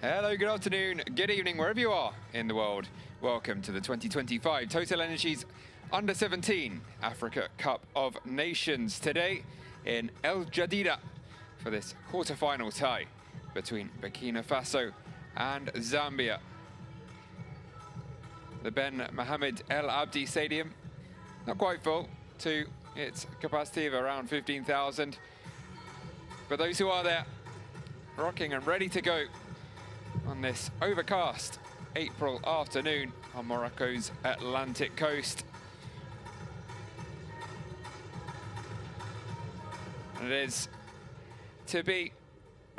Hello, good afternoon, good evening, wherever you are in the world. Welcome to the 2025 Total Energies Under-17 Africa Cup of Nations today in El Jadida for this quarter-final tie between Burkina Faso and Zambia. The Ben Mohamed El Abdi Stadium, not quite full to its capacity of around 15,000. But those who are there, rocking and ready to go on this overcast April afternoon on Morocco's Atlantic coast. And it is to be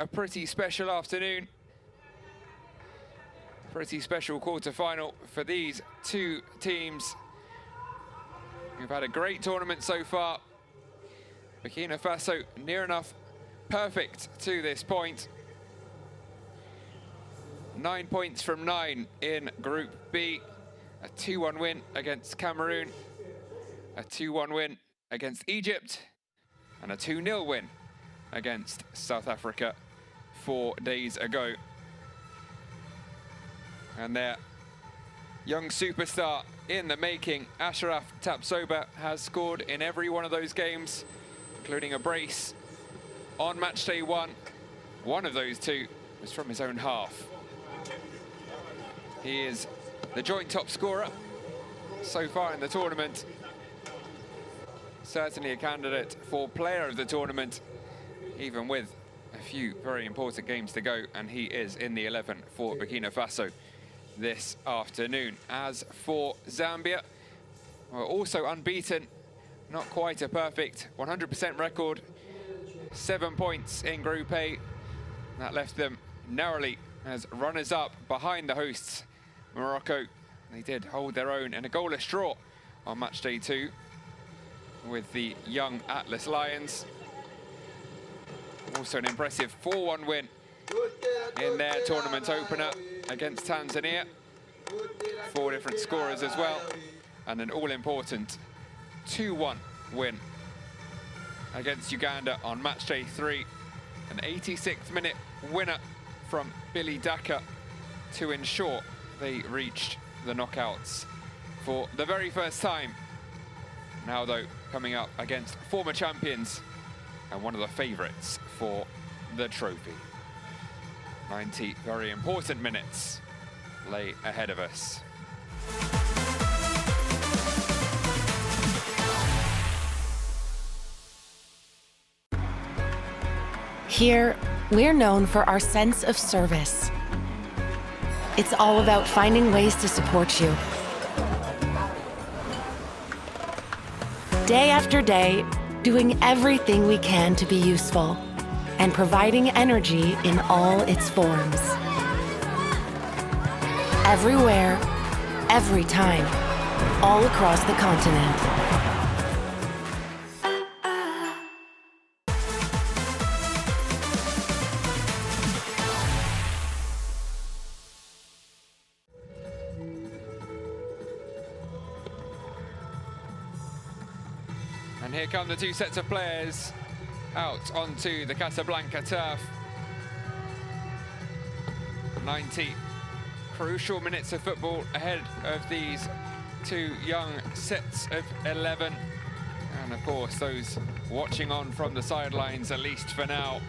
a pretty special afternoon. Pretty special quarter-final for these two teams. We've had a great tournament so far. Burkina Faso near enough perfect to this point. 9 points from 9 in Group B. A 2-1 win against Cameroon. A 2-1 win against Egypt. And a 2-0 win against South Africa 4 days ago. And their young superstar in the making, Ashraf Tapsoba, has scored in every one of those games, including a brace on match day 1. One of those two was from his own half. He is the joint top scorer so far in the tournament. Certainly a candidate for player of the tournament, even with a few very important games to go, and he is in the 11 for Burkina Faso this afternoon. As for Zambia, we're also unbeaten, not quite a perfect 100% record. 7 points in Group A. That left them narrowly as runners-up behind the hosts, Morocco. They did hold their own in a goalless draw on match day 2 with the young Atlas Lions. Also an impressive 4-1 win in their tournament opener against Tanzania. 4 different scorers as well. And an all-important 2-1 win against Uganda on match day 3. An 86th minute winner from Billy Daka to ensure they reached the knockouts for the very first time. Now though, coming up against former champions and one of the favourites for the trophy. 90 very important minutes lay ahead of us. Here, we're known for our sense of service. It's all about finding ways to support you. Day after day, doing everything we can to be useful and providing energy in all its forms. Everywhere, every time, all across the continent. And here come the two sets of players out onto the Casablanca turf. 90 crucial minutes of football ahead of these two young sets of 11. And of course, those watching on from the sidelines, at least for now.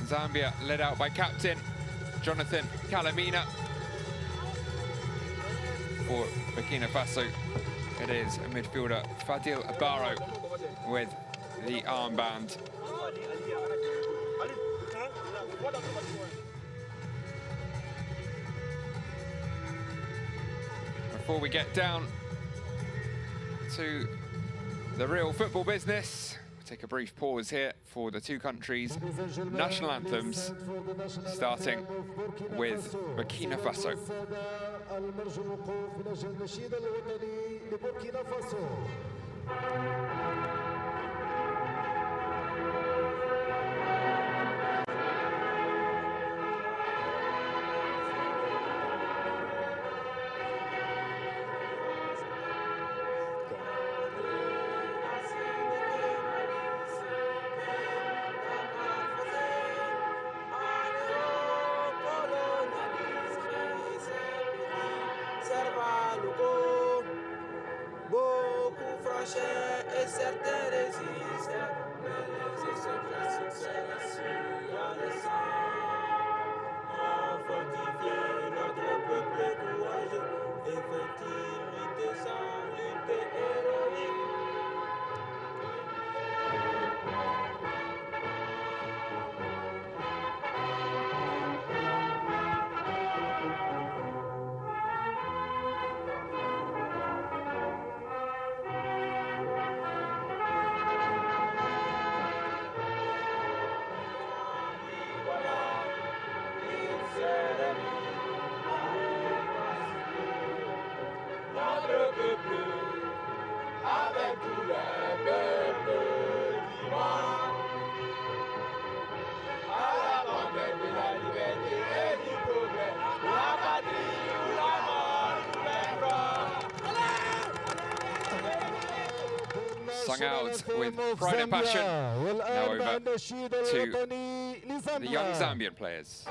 Zambia led out by captain Jonathan Kalamina. For Burkina Faso, it is midfielder Fadil Barrow with the armband. Before we get down to the real football business, we'll take a brief pause here for the two countries' national anthems, starting with Burkina Faso. المرج الوقوف من أجل النشيد الوطني لبوركينا فاسو. et certains résistent, mais les essais classiques, c'est la sueur des sangs. A fortifié notre peuple courageux, et fait imiter sans lutter héroïque. Avec tous les peuples vivants, à la conquête de la liberté et du progrès, la patrie ou la mort, nous Sung out with pride and passion. Now over to the young Zambian players.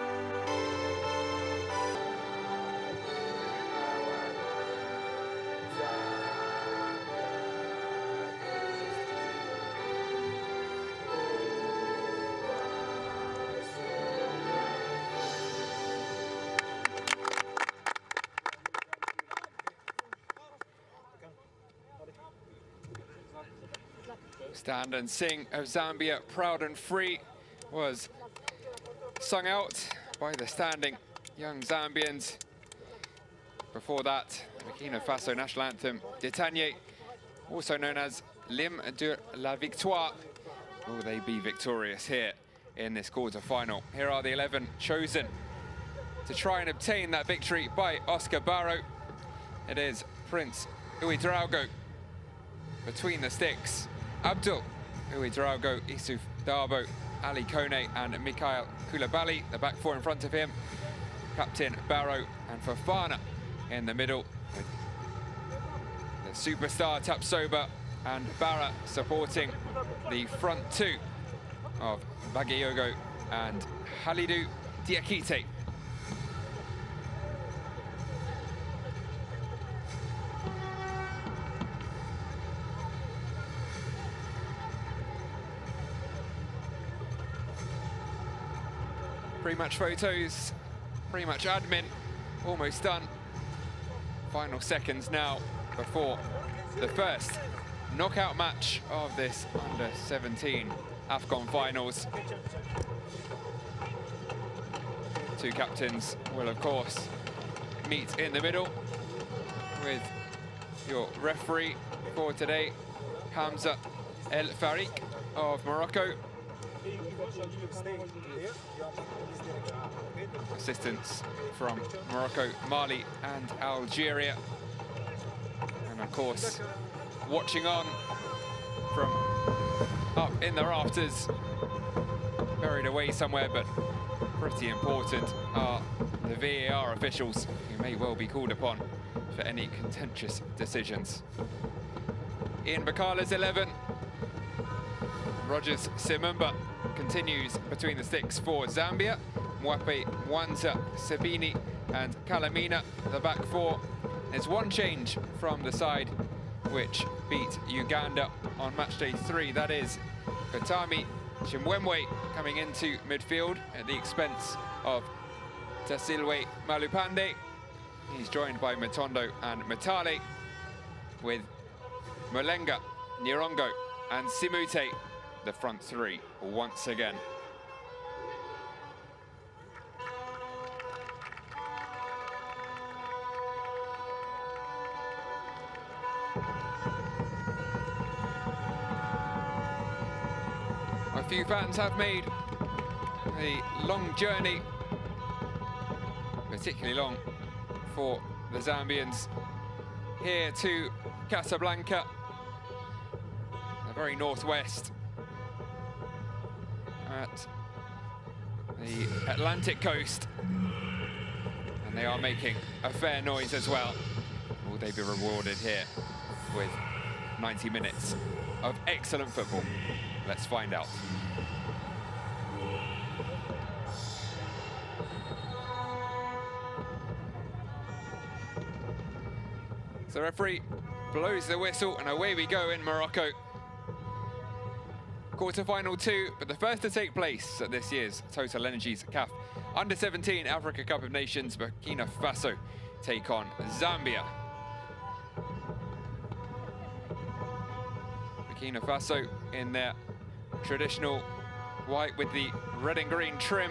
Stand and Sing of Zambia, Proud and Free, was sung out by the standing young Zambians. Before that, Burkina Faso national anthem, Détagné, also known as L'Hymne de la Victoire. Will they be victorious here in this quarter-final? Here are the 11 chosen to try and obtain that victory by Oscar Barrow. It is Prince Ouedraogo between the sticks. Abdul Ouedraogo, Issouf Dabo, Ali Kone and Mikhail Koulibaly, the back four in front of him. Captain Barrow and Fofana in the middle, with the superstar Tapsoba and Barra supporting the front two of Bagayoko and Halidou Diakite. Pre-match photos, pre-match admin, almost done. Final seconds now before the first knockout match of this under-17 AFCON finals. Two captains will, of course, meet in the middle with your referee for today, Hamza El Farik of Morocco. Assistants from Morocco, Mali and Algeria. And of course, watching on from up in the rafters, buried away somewhere, but pretty important, are the VAR officials who may well be called upon for any contentious decisions. Ian Bakala's 11. Rogers Simumba continues between the sticks for Zambia. Mwape, Mwanza, Sabini and Kalamina, the back four. There's one change from the side which beat Uganda on matchday 3. That is Katami Chimwemwe coming into midfield at the expense of Tasilwe Malupande. He's joined by Matondo and Matale, with Molenga, Nirongo and Simute, the front three once again. A few fans have made a long journey, particularly long for the Zambians, here to Casablanca, the very northwest, at the Atlantic coast, and they are making a fair noise as well. Will they be rewarded here with 90 minutes of excellent football? Let's find out. So the referee blows the whistle and away we go in Morocco. quarter-final 2, but the first to take place at this year's Total Energies CAF Under-17 Africa Cup of Nations. Burkina Faso take on Zambia. Burkina Faso in their traditional white with the red and green trim,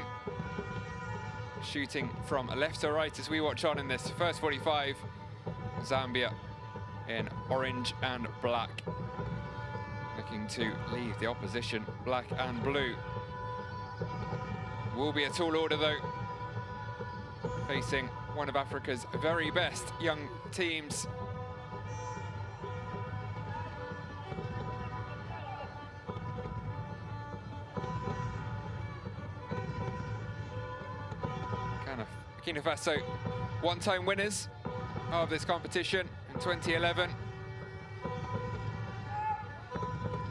shooting from left to right as we watch on in this first 45. Zambia in orange and black, looking to leave the opposition black and blue. Will be a tall order though, facing one of Africa's very best young teams. Burkina Faso, one-time winners of this competition in 2011.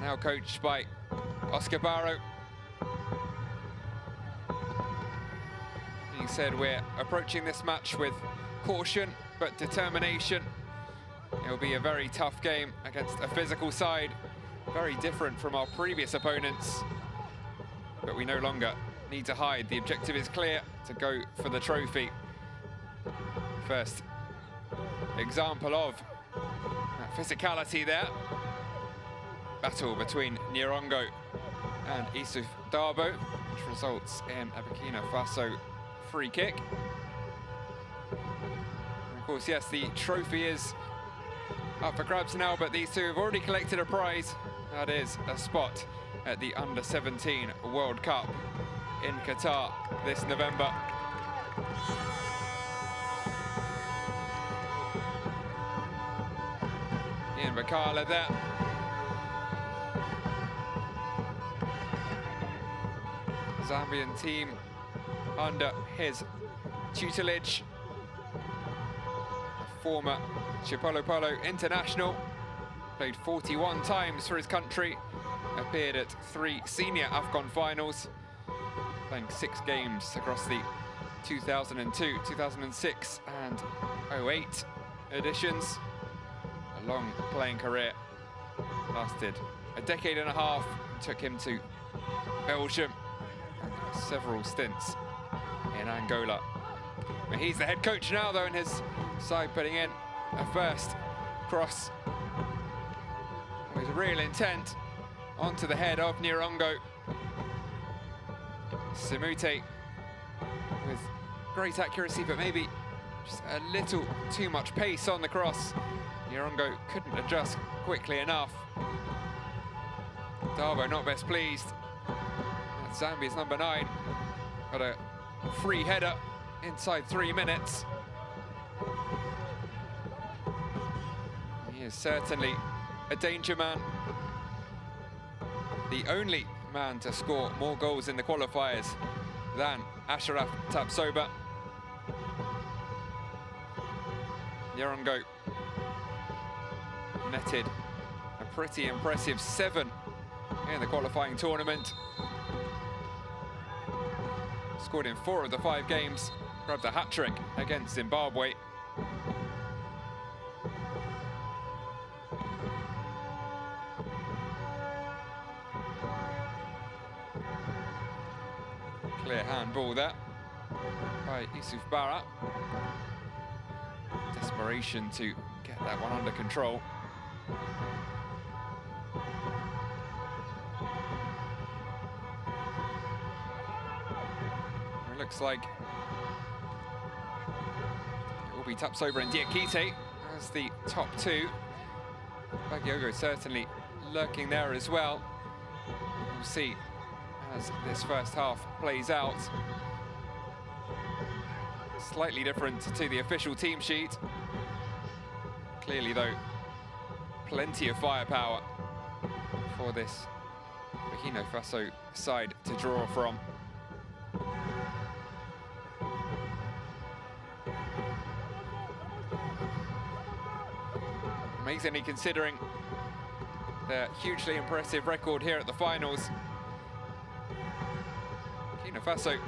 Now coached by Oscar Barrow. He said, we're approaching this match with caution but determination. It'll be a very tough game against a physical side, very different from our previous opponents. But we no longer need to hide. The objective is clear, to go for the trophy. First example of that physicality there. Battle between Nyirongo and Issouf Dabo, which results in a Burkina Faso free kick. And of course, yes, the trophy is up for grabs now, but these two have already collected a prize. That is a spot at the Under-17 World Cup in Qatar this November. Ian Bakala there. Zambian team under his tutelage. A former Chipolo international, played 41 times for his country, appeared at 3 senior AFCON finals, playing 6 games across the 2002, 2006 and 08 editions. A long playing career, lasted a decade and a half, took him to Belgium, several stints in Angola. But he's the head coach now though, and his side putting in a first cross with real intent onto the head of Nyirongo. Simute with great accuracy, but maybe just a little too much pace on the cross. Nyirongo couldn't adjust quickly enough. Dabo not best pleased. That's Zambia's number 9. Got a free header inside 3 minutes. He is certainly a danger man. The only man to score more goals in the qualifiers than Ashraf Tapsoba. Nyirongo netted a pretty impressive 7 in the qualifying tournament. Scored in 4 of the 5 games, grabbed a hat-trick against Zimbabwe. Clear handball there by Issouf Bara. Desperation to get that one under control. It looks like it will be Tapsoba and Diakite as the top 2. Bagiogo certainly lurking there as well. We'll see as this first half plays out. Slightly different to the official team sheet. Clearly though, plenty of firepower for this Burkina Faso side to draw from. Amazingly, considering their hugely impressive record here at the finals, Burkina Faso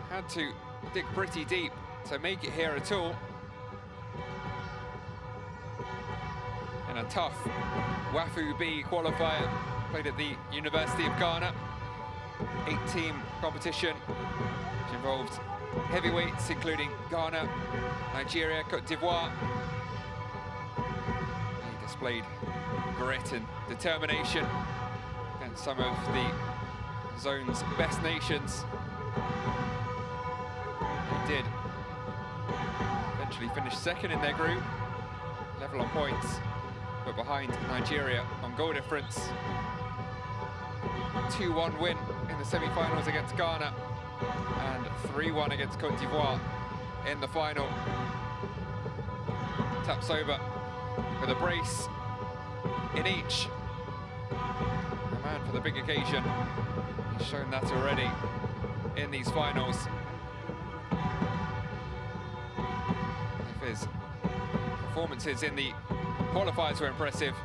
had to dig pretty deep to make it here at all. In a tough WAFU B qualifier. played at the University of Ghana. 8-team competition, which involved heavyweights, including Ghana, Nigeria, Cote d'Ivoire. He displayed grit and determination against some of the zone's best nations. He did eventually finish second in their group, level on points, but behind Nigeria on goal difference. 2-1 win in the semi-finals against Ghana and 3-1 against Cote d'Ivoire in the final. Tapsoba with a brace in each. A man for the big occasion. He's shown that already in these finals. If his performances in the qualifiers were impressive,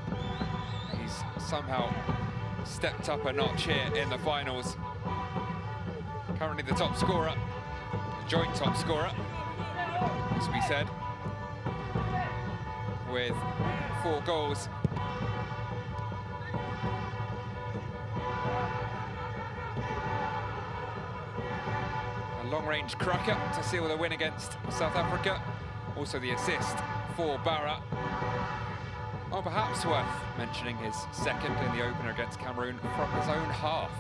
he's somehow stepped up a notch here in the finals. Currently the top scorer, the joint top scorer, must be said, with 4 goals. A long-range cracker to seal the win against South Africa. Also the assist for Barra. Oh, perhaps worth mentioning his second in the opener against Cameroon from his own half.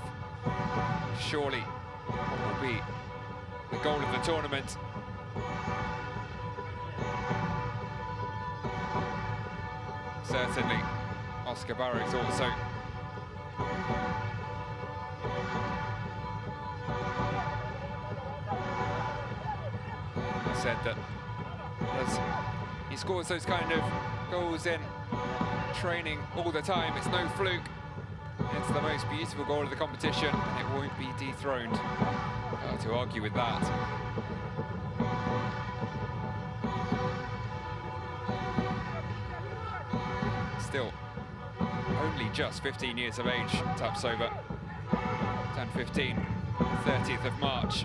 Surely what will be the goal of the tournament. Certainly, Oscar Barrows also. He said that as he scores those kind of goals in training all the time, it's no fluke. It's the most beautiful goal of the competition, and it won't be dethroned. Hard to argue with that. Still, only just 15 years of age, Tapsoba. Turned 15, 30th of March.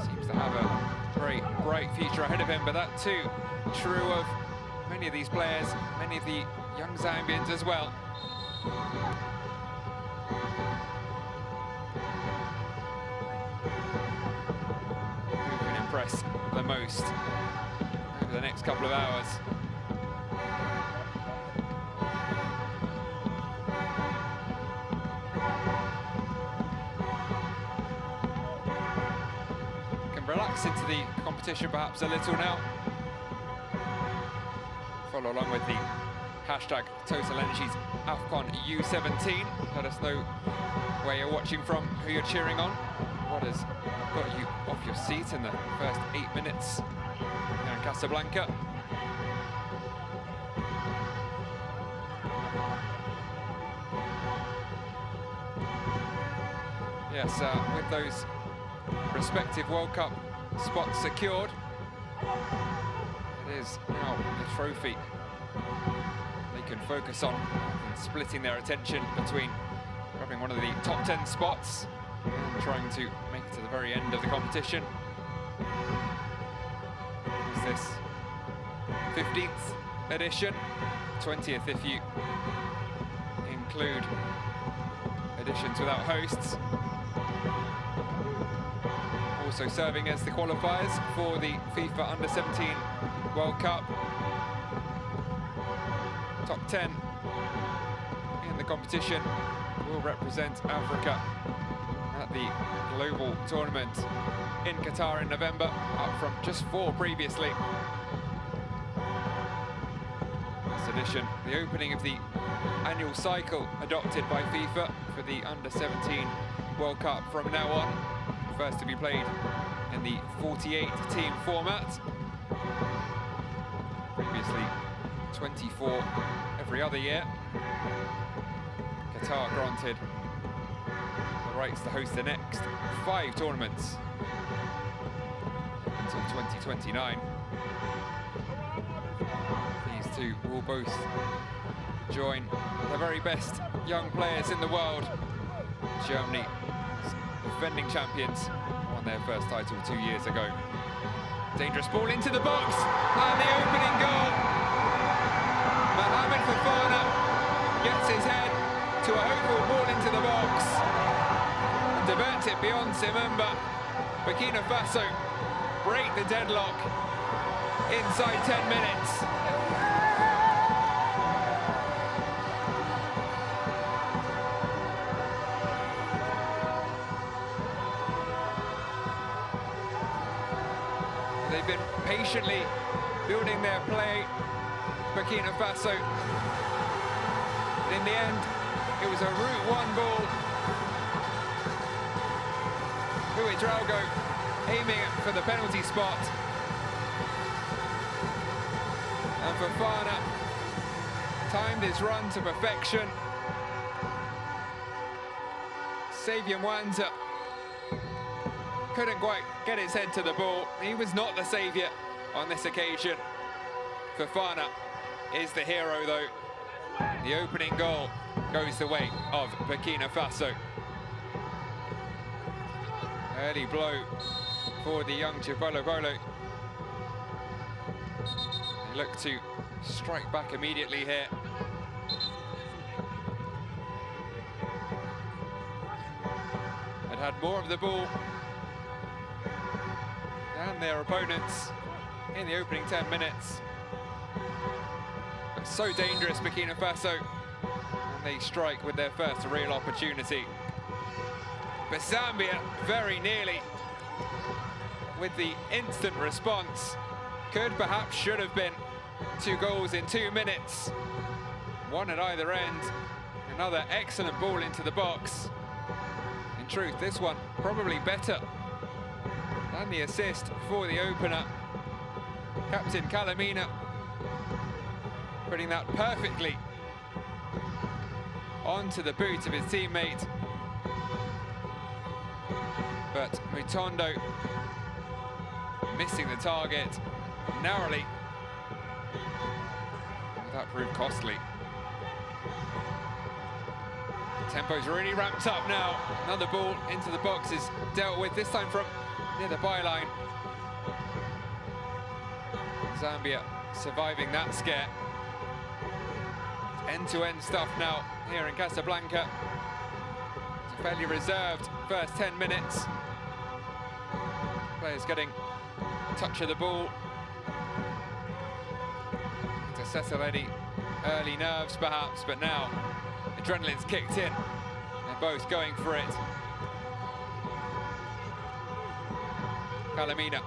Seems to have a very bright future ahead of him, but that too true of many of these players, many of the young Zambians as well. Who can impress the most over the next couple of hours? Can relax into the competition perhaps a little now. Follow along with the hashtag Total Energies AFCON U-17. Let us know where you're watching from, who you're cheering on, what has got you off your seat in the first 8 minutes here in Casablanca. Yes, with those respective World Cup spots secured, it is now the trophy they can focus on, and splitting their attention between grabbing one of the top 10 spots and trying to make it to the very end of the competition. Is this 15th edition, 20th if you include editions without hosts. Also serving as the qualifiers for the FIFA Under-17 World Cup. Top 10 in the competition will represent Africa at the global tournament in Qatar in November, up from just 4 previously. This edition, the opening of the annual cycle adopted by FIFA for the Under-17 World Cup from now on. First to be played in the 48-team format. Previously 24 every other year. Qatar granted the rights to host the next 5 tournaments until 2029. These two will both join the very best young players in the world. Germany, defending champions, won their first title 2 years ago. Dangerous ball into the box, and the opening goal. Mohamed Fofana gets his head to a hopeful ball into the box. And diverts it beyond Simemba. Burkina Faso break the deadlock inside 10 minutes. They've been patiently building their play, Burkina Faso. But in the end, it was a Route 1 ball. Ouedraogo aiming for the penalty spot. And Fofana timed his run to perfection. Xavier Mwanza couldn't quite get his head to the ball. He was not the saviour on this occasion. Fofana is the hero, though. The opening goal goes the way of Burkina Faso. Early blow for the young Chibolo Bolo. They look to strike back immediately here. Had more of the ball than their opponents in the opening 10 minutes. But so dangerous, Burkina Faso, and they strike with their first real opportunity. But Zambia very nearly with the instant response. Could, perhaps should have been 2 goals in 2 minutes. One at either end. Another excellent ball into the box. In truth, this one probably better than the assist for the opener. Captain Calamina putting that perfectly onto the boot of his teammate. But Mutondo missing the target narrowly. That proved costly. Tempo's really ramped up now. Another ball into the box is dealt with, this time from near the byline. Zambia surviving that scare. End-to-end stuff now here in Casablanca. It's a fairly reserved first 10 minutes. Players getting a touch of the ball to settle any early nerves perhaps, but now adrenaline's kicked in. They're both going for it. Calamina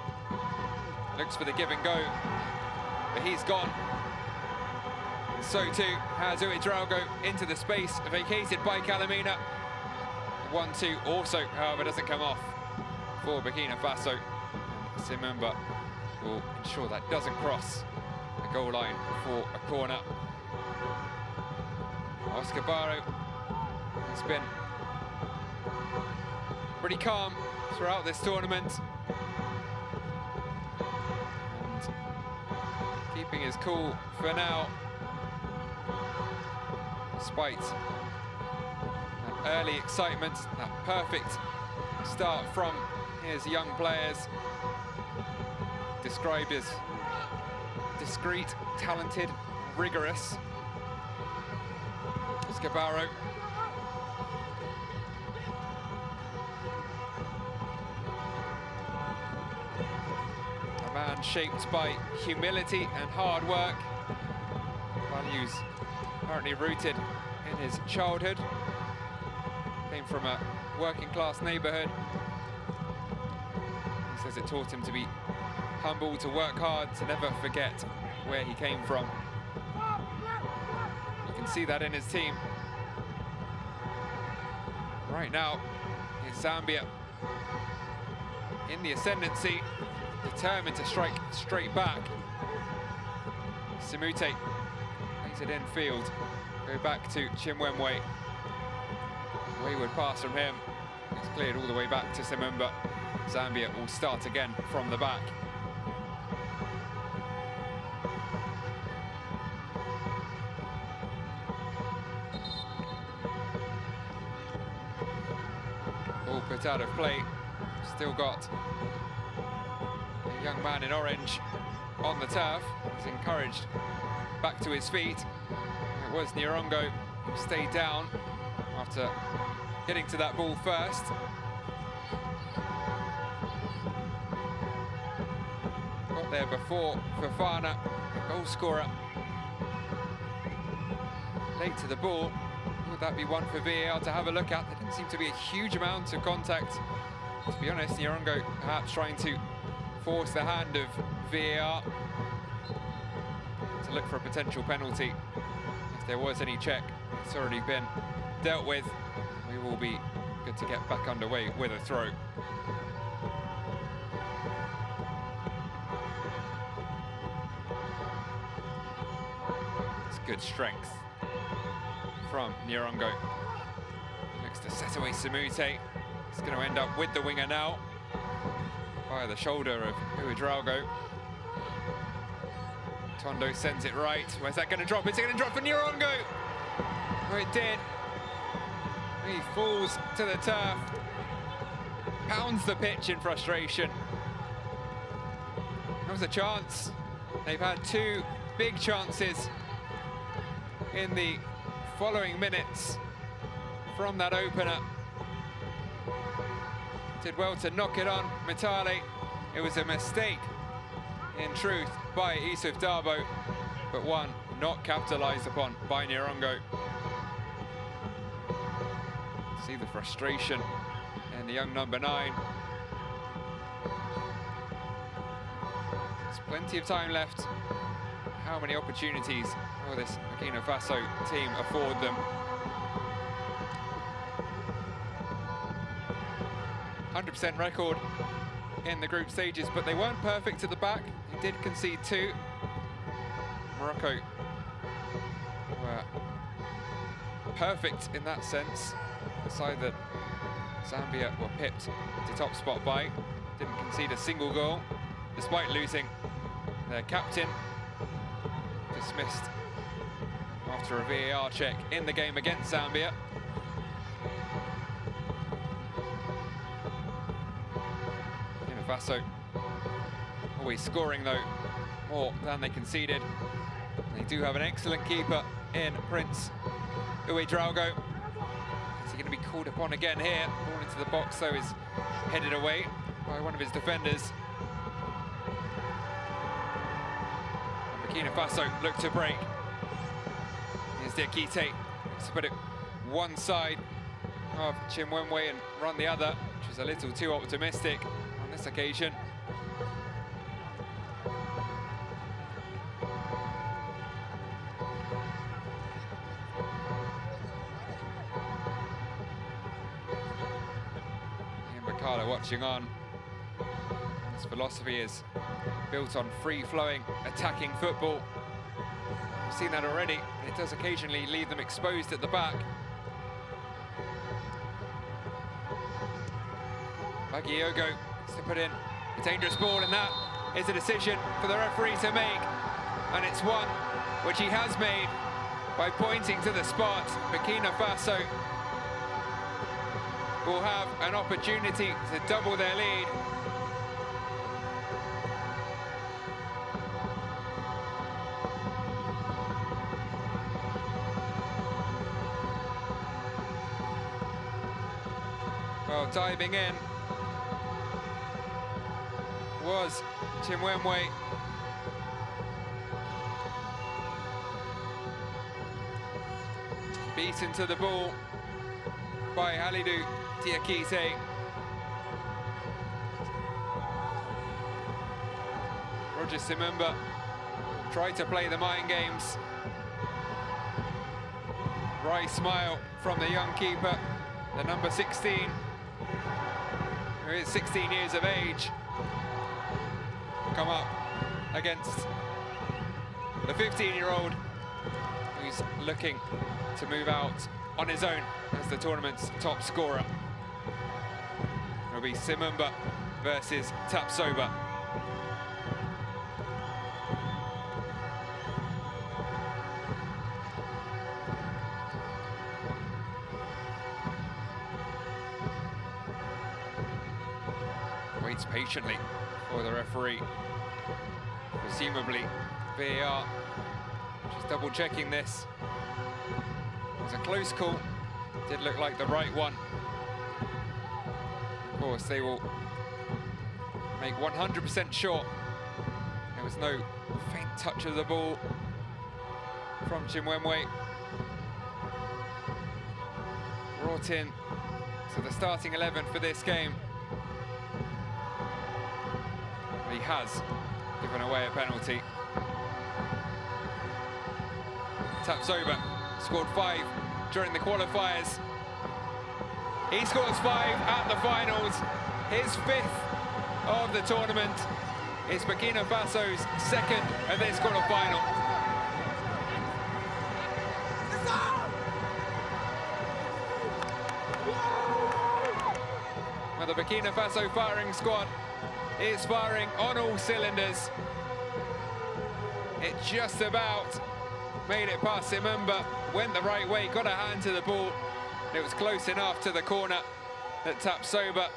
looks for the give and go, but he's gone. And so too has Ouedraogo into the space vacated by Calamina. 1-2 also, however, doesn't come off for Burkina Faso. Simemba will ensure that doesn't cross the goal line for a corner. Oscar Barrow has been pretty calm throughout this tournament. And keeping his cool for now, despite that early excitement, that perfect start from his young players. Described as discreet, talented, rigorous. Oscar Barrow. A man shaped by humility and hard work. Values apparently rooted in his childhood. Came from a working class neighborhood. He says it taught him to be humble, to work hard, to never forget where he came from. You can see that in his team. Right now, is Zambia in the ascendancy, determined to strike straight back. Simute plays it infield. Go back to Chimwemwe. Wayward pass from him. It's cleared all the way back to Simemba. Zambia will start again from the back. All put out of play. Still got a young man in orange on the turf. He's encouraged back to his feet. It was Nyerongo who stayed down. after getting to that ball first. Got there before Fofana, goal scorer. Late to the ball. Would that be one for VAR to have a look at? There didn't seem to be a huge amount of contact. To be honest, Nyarongo perhaps trying to force the hand of VAR to look for a potential penalty. If there was any check, it's already been dealt with. We will be good to get back underway with a throw. It's good strength from Nyarongo. Looks to set away Samute. He's going to end up with the winger now. Via the shoulder of Ouedraogo. Tondo sends it right. Where's that going to drop? It's going to drop for Nyarongo. Oh, it did. He falls to the turf. Pounds the pitch in frustration. That was a chance. They've had two big chances in the following minutes from that opener. Did well to knock it on Mitale. It was a mistake, in truth, by Issouf Dabo, but one not capitalised upon by Nyarongo. See the frustration in the young number 9. There's plenty of time left. How many opportunities will this Burkina Faso team afford them? 100% record in the group stages, but they weren't perfect at the back. They did concede 2. Morocco were perfect in that sense. The side that Zambia were pipped to top spot by. Didn't concede a single goal, despite losing their captain. Dismissed after a VAR check in the game against Zambia. Burkina Faso always scoring though, more than they conceded. They do have an excellent keeper in Prince Ouedraogo. Is he going to be called upon again here? Ball into the box though is headed away by one of his defenders. Burkina Faso look to break. Here's Diakite, looks to put it one side of Chimwemwe and run the other, which is a little too optimistic on this occasion. Ian Bakala watching on. His philosophy is built on free-flowing, attacking football. We've seen that already, and it does occasionally leave them exposed at the back. Bagiogo is to put in a dangerous ball, and that is a decision for the referee to make. And it's one which he has made by pointing to the spot. Burkina Faso will have an opportunity to double their lead. Well, diving in was Chimwemwe. Beaten to the ball by Halidou Diakite. Roger Simumba tried to play the mind games. Wry smile from the young keeper, the number 16, who is 16 years of age. Come up against the 15-year-old who's looking to move out on his own as the tournament's top scorer. It'll be Simumba versus Tapsoba. Waits patiently for the referee. Presumably VAR just double checking this. It was a close call, Did look like the right one. Of course, they will make 100% sure there was no faint touch of the ball from Chimwemwe. Brought in to the starting 11 for this game. He has given away a penalty. Tapsoba scored 5 during the qualifiers. He scores 5 at the finals. His 5th of the tournament. Is Burkina Faso's 2nd of this quarterfinal. Well, the Burkina Faso firing squad is firing on all cylinders. It just about made it past Simumba, went the right way, got a hand to the ball. It was close enough to the corner that Tapsoba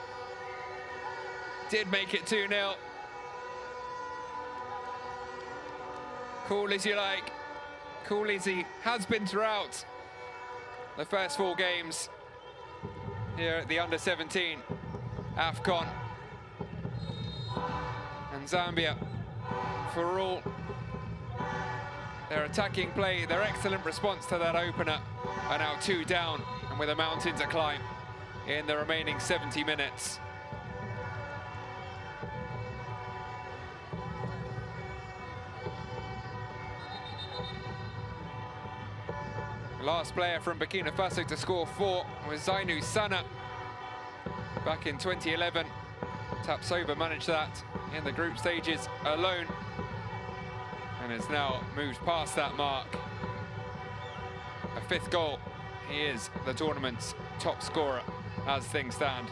did make it 2-0. Cool as you like, cool as he has been throughout the first 4 games here at the Under-17 AFCON. And Zambia, for all their attacking play, their excellent response to that opener, are now 2 down and with a mountain to climb in the remaining 70 minutes. Last player from Burkina Faso to score 4 was Zainu Sana back in 2011. Tapsoba managed that in the group stages alone and has now moved past that mark. A 5th goal. He is the tournament's top scorer as things stand.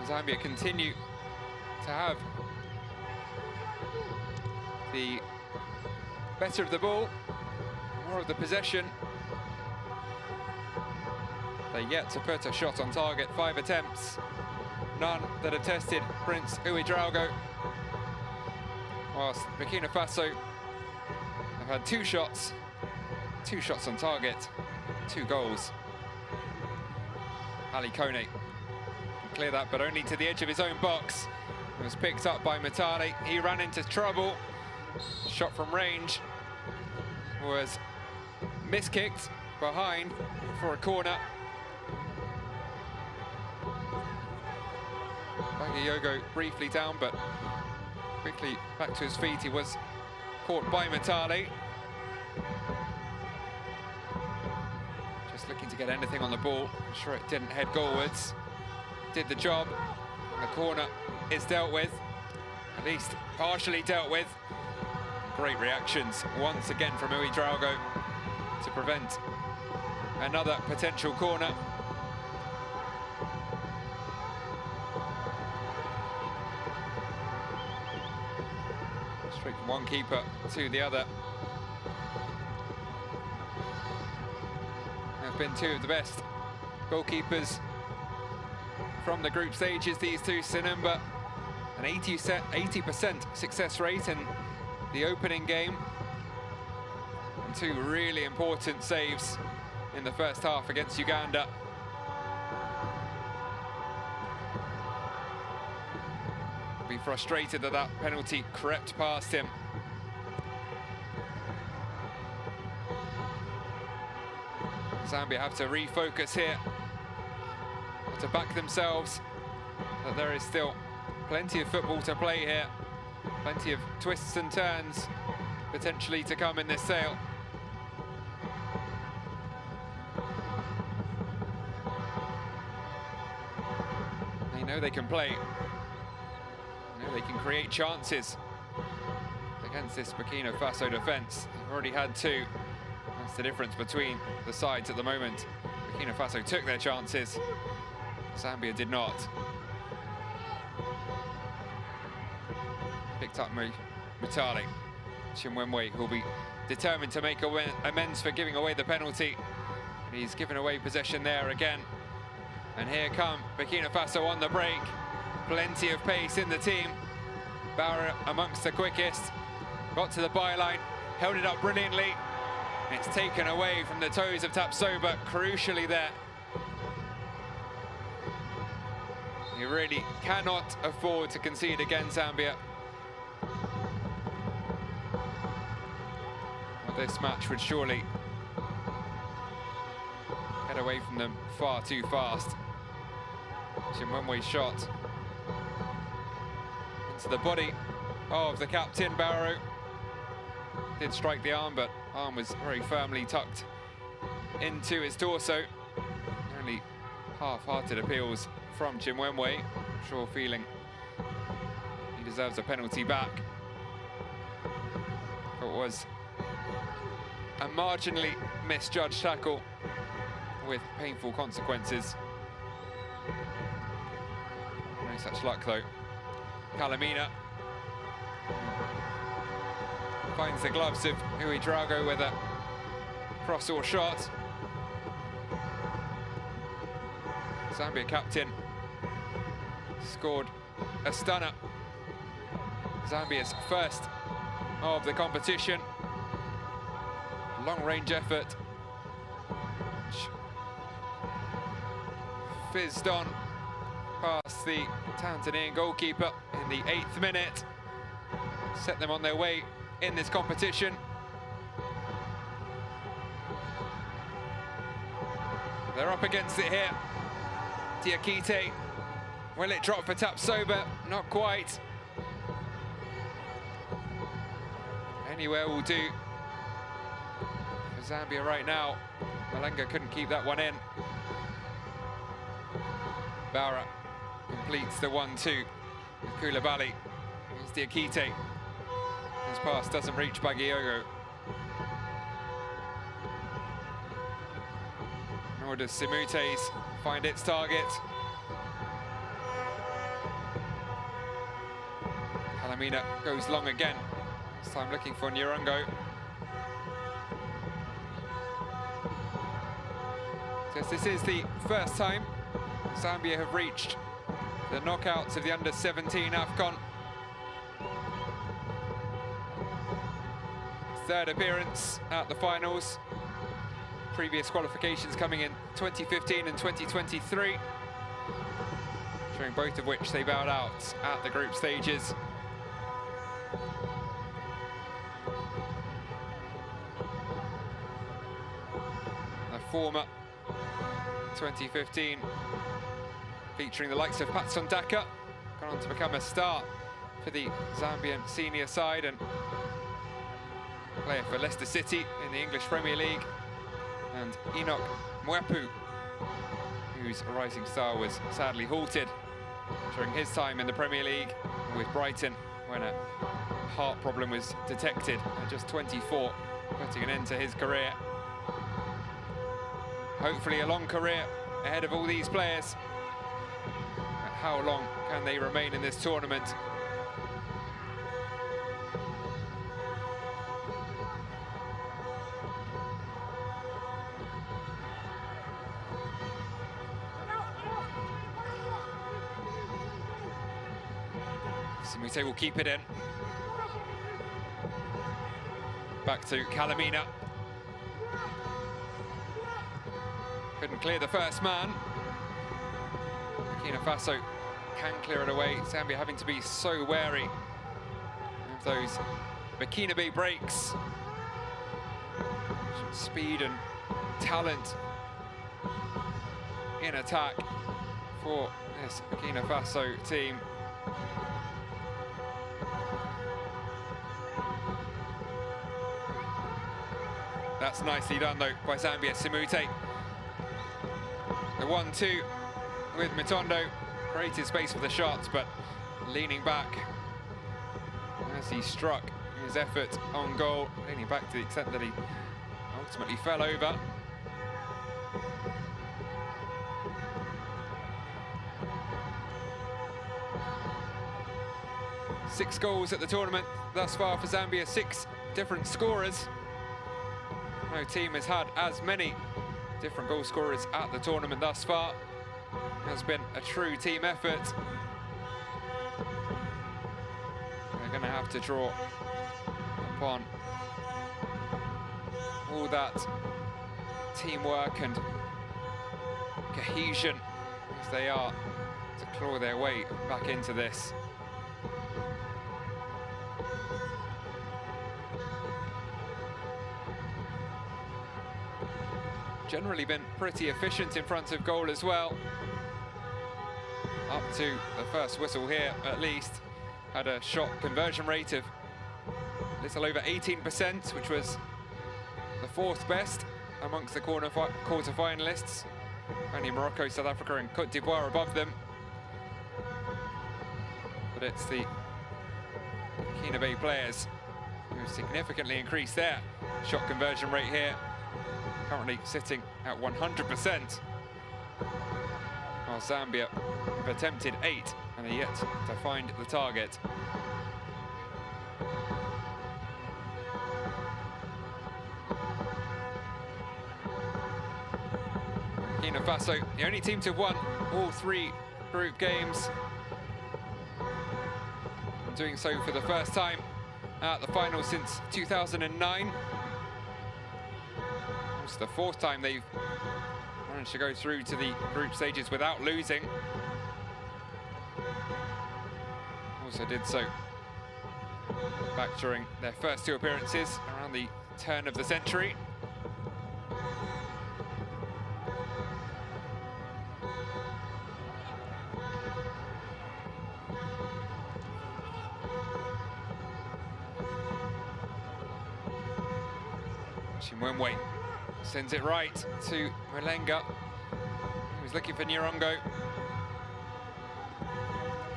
Zambia continue to have the better of the ball, more of the possession. They're yet to put a shot on target. 5 attempts, none that have tested Prince Ouedraogo. Whilst Burkina Faso have had 2 shots on target, 2 goals. Ali Kone clear that, but only to the edge of his own box. It was picked up by Matale. He ran into trouble. Shot from range was miskicked behind for a corner. Bagayogo briefly down, but quickly back to his feet. He was caught by Matale. Just looking to get anything on the ball. I'm sure it didn't head goalwards. Did the job. The corner is dealt with, at least partially dealt with. Great reactions once again from Ouedraogo to prevent another potential corner. Straight from one keeper to the other. Have been 2 of the best goalkeepers from the group stages, these 2. Sinumba, an 80% success rate in the opening game, and 2 really important saves in the first half against Uganda. He'll be frustrated that that penalty crept past him. Zambia have to refocus here, to back themselves, that there is still plenty of football to play here, plenty of twists and turns potentially to come in this sale. They know they can play, they know they can create chances against this Burkina Faso defence. They've already had 2. That's the difference between the sides at the moment. Burkina Faso took their chances, Zambia did not. Picked up Matale. Chimwemwe, who'll be determined to make amends for giving away the penalty. He's given away possession there again. And here come Burkina Faso on the break. Plenty of pace in the team. Barra amongst the quickest. Got to the byline, held it up brilliantly. It's taken away from the toes of Tapsoba, crucially there. You really cannot afford to concede again, Zambia. Well, this match would surely get away from them far too fast. Chimwemwe's shot into the body of the captain, Barrow. Did strike the arm, but arm was very firmly tucked into his torso. Only half-hearted appeals from Chimwemwe. I'm sure feeling he deserves a penalty back. It was a marginally misjudged tackle with painful consequences. No such luck though. Calamina finds the gloves of Hui Drago with a cross-or shot. Zambia captain scored a stunner. Zambia's first of the competition. Long-range effort. Fizzed on past the Tanzanian goalkeeper in the 8th minute. Set them on their way in this competition. They're up against it here. Diakite, will it drop for Tapsoba? Not quite. Anywhere will do for Zambia right now. Malenga couldn't keep that one in. Barra completes the 1-2 with Koulibaly. Here's Diakite. His pass doesn't reach Bagiogo. Nor does Simute's find its target. Calamina goes long again. This time looking for Nyarungo. Yes, this is the first time Zambia have reached the knockouts of the under-17 AFCON. Third appearance at the finals. Previous qualifications coming in 2015 and 2023, showing both of which they bowed out at the group stages. The former 2015, featuring the likes of Patson Daka, gone on to become a star for the Zambian senior side and player for Leicester City in the English Premier League. And Enoch Mwepu, whose rising star was sadly halted during his time in the Premier League with Brighton when a heart problem was detected at just 24, putting an end to his career. Hopefully a long career ahead of all these players. But how long can they remain in this tournament? Simute will keep it in. Back to Calamina. Couldn't clear the first man. Burkina Faso can clear it away. Zambia having to be so wary of those Burkinabe breaks. Speed and talent in attack for this Burkina Faso team. That's nicely done though by Zambia. Simute. The 1-2 with Mitondo. Created space for the shots, but leaning back as he struck his effort on goal. Leaning back to the extent that he ultimately fell over. Six goals at the tournament thus far for Zambia, 6 different scorers. No team has had as many different goal scorers at the tournament thus far. It has been a true team effort. They're going to have to draw upon all that teamwork and cohesion if they are to claw their way back into this. Generally been pretty efficient in front of goal as well. Up to the first whistle here, at least. Had a shot conversion rate of a little over 18%, which was the 4th best amongst the quarter-finalists. Only Morocco, South Africa and Cote d'Ivoire above them. But it's the Burkina Faso players who significantly increased their shot conversion rate here. Currently sitting at 100%. While Zambia have attempted 8 and are yet to find the target. Burkina Faso, the only team to have won all 3 group games. And doing so for the first time at the final since 2009. It's the 4th time they've managed to go through to the group stages without losing. Also did so back during their first 2 appearances around the turn of the century. Chimwemwe sends it right to Mulenga. He was looking for Nyirongo.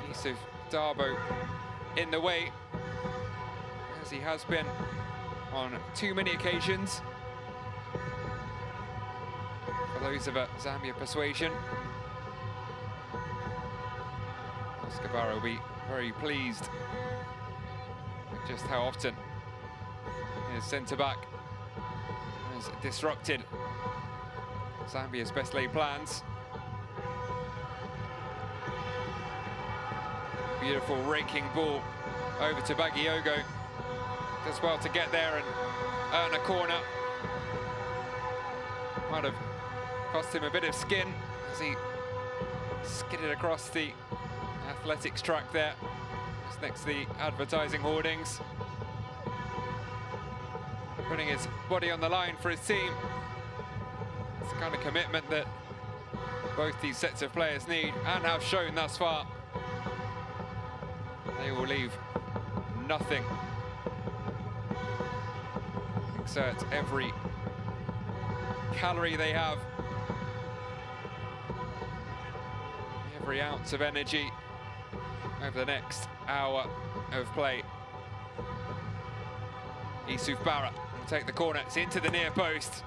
Yusuf Darbo in the way, as he has been on too many occasions. For those of a Zambia persuasion, Escobar will be very pleased with just how often his centre-back has disrupted Zambia's best laid plans. Beautiful raking ball over to Bagiogo. Does well to get there and earn a corner. Might have cost him a bit of skin as he skidded across the athletics track there. Just next to the advertising hoardings. Putting his body on the line for his team. It's the kind of commitment that both these sets of players need and have shown thus far. They will leave nothing. Exert every calorie they have. Every ounce of energy over the next hour of play. Yusuf Barra will take the corner. It's into the near post.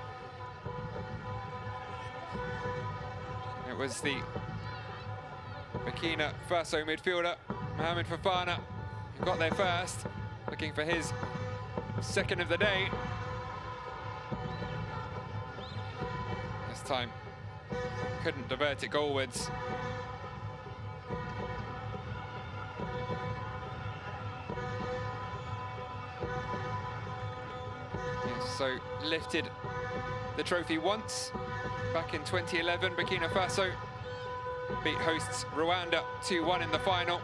It was the Burkina Faso midfielder, Mohamed Fofana, who got there first, looking for his 2nd of the day. This time, couldn't divert it goalwards. So lifted the trophy once. Back in 2011, Burkina Faso beat hosts Rwanda 2-1 in the final.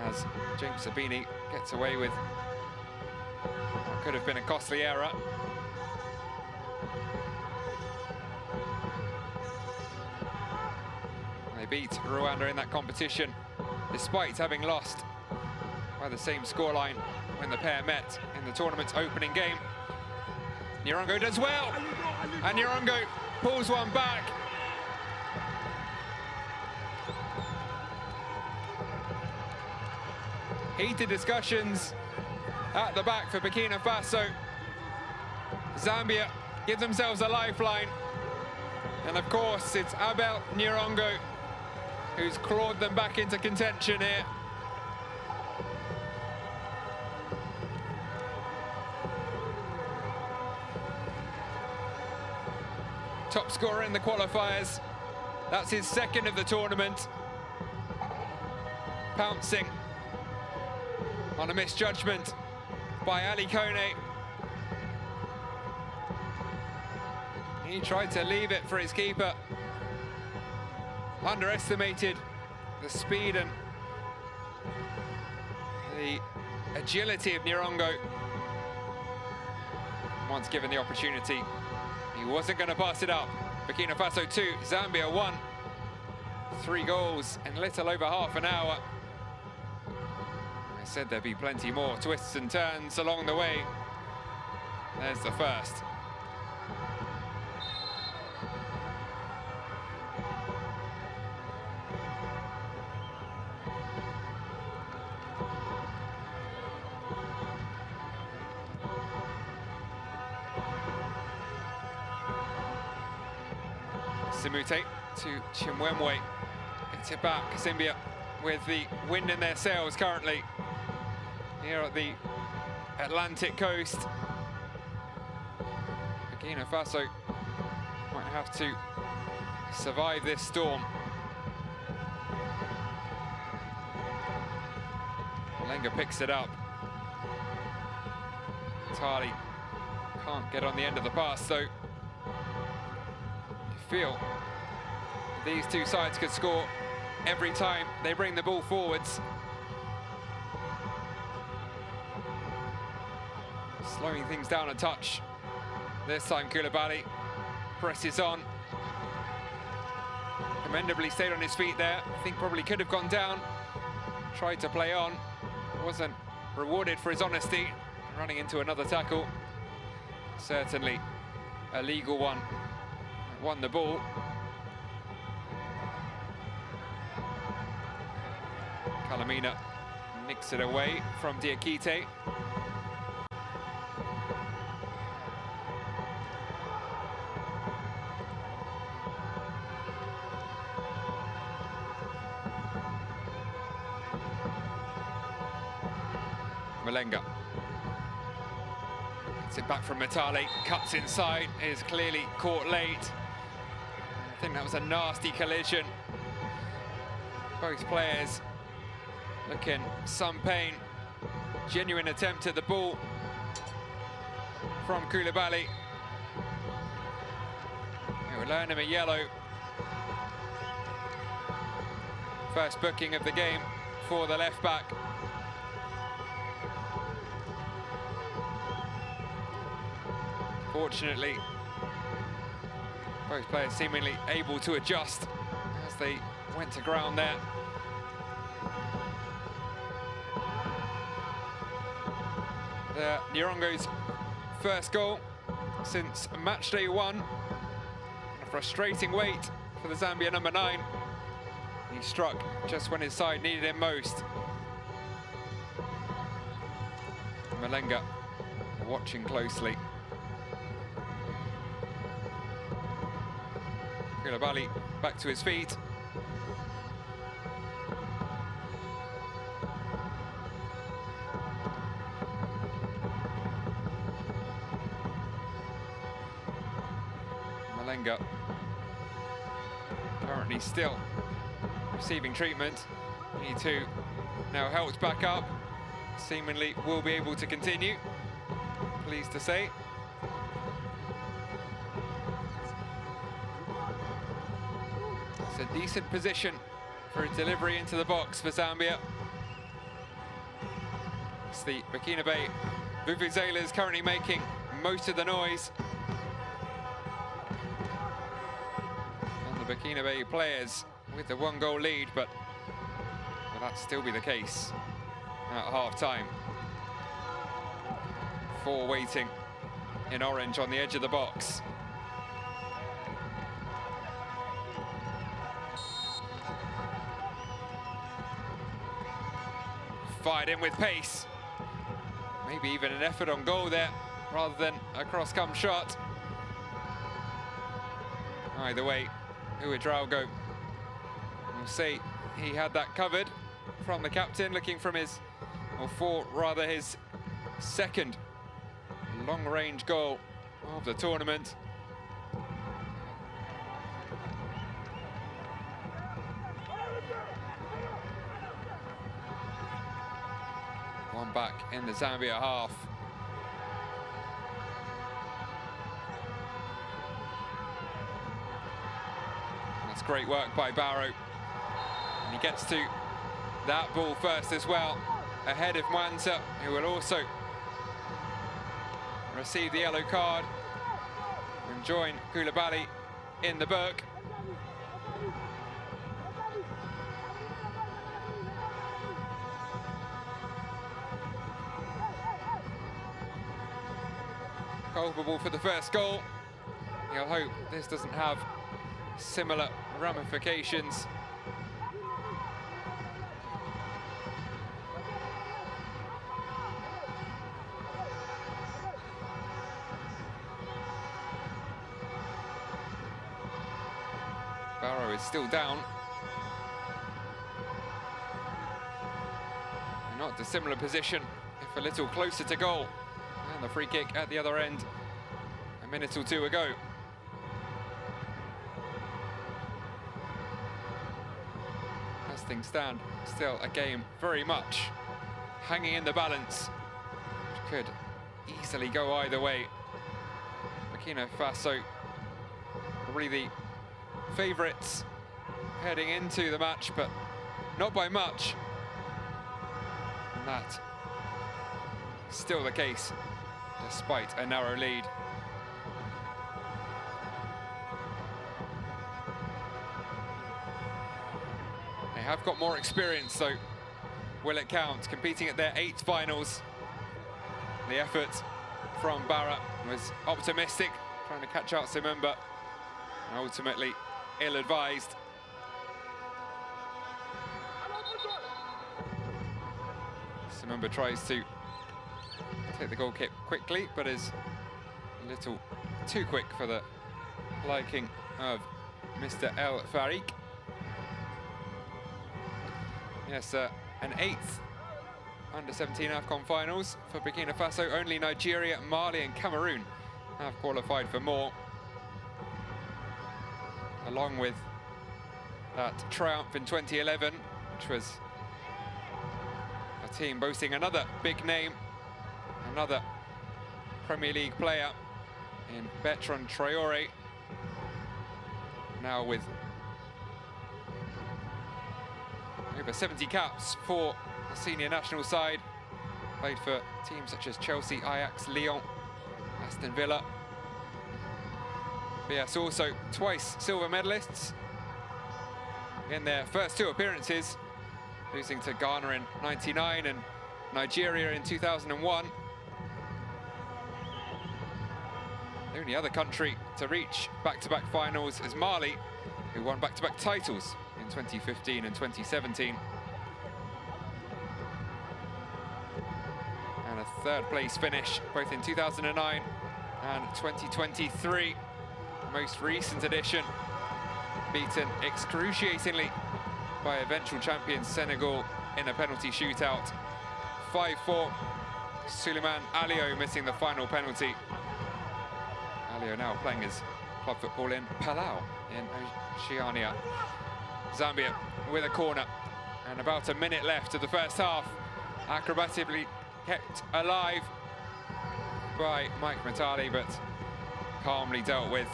As James Sabini gets away with what could have been a costly error. They beat Rwanda in that competition, despite having lost by the same scoreline when the pair met in the tournament's opening game. Nyirongo does well, and Nyirongo pulls one back. Heated discussions at the back for Burkina Faso. Zambia give themselves a lifeline. And of course, it's Abel Nyirongo who's clawed them back into contention here. top scorer in the qualifiers. That's his second of the tournament. Pouncing on a misjudgment by Ali Kone. He tried to leave it for his keeper. Underestimated the speed and the agility of Nirongo. Once given the opportunity, he wasn't going to pass it up. Burkina Faso 2, Zambia 1. 3 goals in little over half an hour. I said there'd be plenty more twists and turns along the way. There's the first. Simute to Chimwemwe. Gets it back. Zambia with the wind in their sails currently here at the Atlantic coast. Burkina Faso might have to survive this storm. Lenga picks it up. Tali can't get on the end of the pass, so you feel these two sides could score every time they bring the ball forwards. Slowing things down a touch. This time Koulibaly presses on. Commendably stayed on his feet there. I think probably could have gone down. Tried to play on. Wasn't rewarded for his honesty. Running into another tackle. Certainly a legal one. Won the ball. Kalamina nicks it away from Diakite. Malenga. Gets it back from Matale, cuts inside, is clearly caught late. I think that was a nasty collision. Both players looking some pain. Genuine attempt at the ball from Koulibaly. It will earn him a yellow. First booking of the game for the left back. Fortunately, both players seemingly able to adjust as they went to ground there. Nirongo's first goal since match day 1. A frustrating wait for the Zambia number 9. He struck just when his side needed him most. Malenga watching closely. Koulibaly back to his feet. Malenga currently still receiving treatment. E2 now helped back up. Seemingly will be able to continue. Pleased to say. It's a decent position for a delivery into the box for Zambia. It's the Burkina Faso Vuvuzelas currently making most of the noise. And the Burkina Faso players with the 1-goal lead, but will that still be the case at half-time? 4 waiting in orange on the edge of the box. Fired in with pace. Maybe even an effort on goal there, rather than a cross-come shot. Either way, Ouedraogo will say he had that covered from the captain, looking from his, or for rather his second long-range goal of the tournament. One back in the Zambia half. That's great work by Barrow. And he gets to that ball first as well, ahead of Mwanza, who will also receive the yellow card and join Koulibaly in the book. Culpable for the first goal. You'll hope this doesn't have similar ramifications. Barrow is still down. In not dissimilar position, if a little closer to goal. And the free kick at the other end, a minute or two ago. As things stand, still a game very much hanging in the balance, which could easily go either way. Burkina Faso, probably the favourites heading into the match, but not by much. And that still the case, despite a narrow lead. They have got more experience, so will it count? Competing at their 8th finals. The effort from Barra was optimistic, trying to catch out Simemba, and ultimately ill-advised. Simemba tries to take the goal kick quickly, but is a little too quick for the liking of Mr. El Farik. Yes, an 8th under-17 AFCON finals for Burkina Faso. Only Nigeria, Mali and Cameroon have qualified for more. Along with that triumph in 2011, which was a team boasting another big name, another Premier League player in Bertrand Traoré, now with over 70 caps for the senior national side. Played for teams such as Chelsea, Ajax, Lyon, Aston Villa. Yes, also twice silver medalists in their first 2 appearances, losing to Ghana in '99 and Nigeria in 2001. The only other country to reach back-to-back finals is Mali, who won back-to-back titles in 2015 and 2017. And a 3rd place finish both in 2009 and 2023. The most recent edition, beaten excruciatingly by eventual champions Senegal in a penalty shootout. 5-4, Suleiman Alio missing the final penalty. Alio now playing his club football in Palau in Oceania. Zambia with a corner, and about a minute left of the first half. Acrobatically kept alive by Mike Matali, but calmly dealt with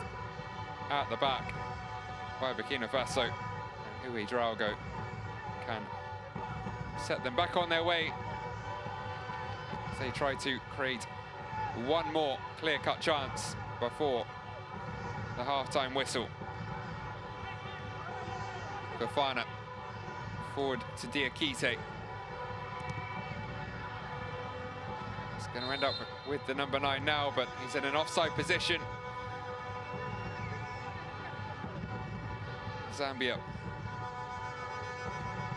at the back by Burkina Faso. And Hui Drago can set them back on their way as they try to create one more clear-cut chance before the half-time whistle. Fofana forward to Diakite. He's going to end up with the number 9 now, but he's in an offside position. Zambia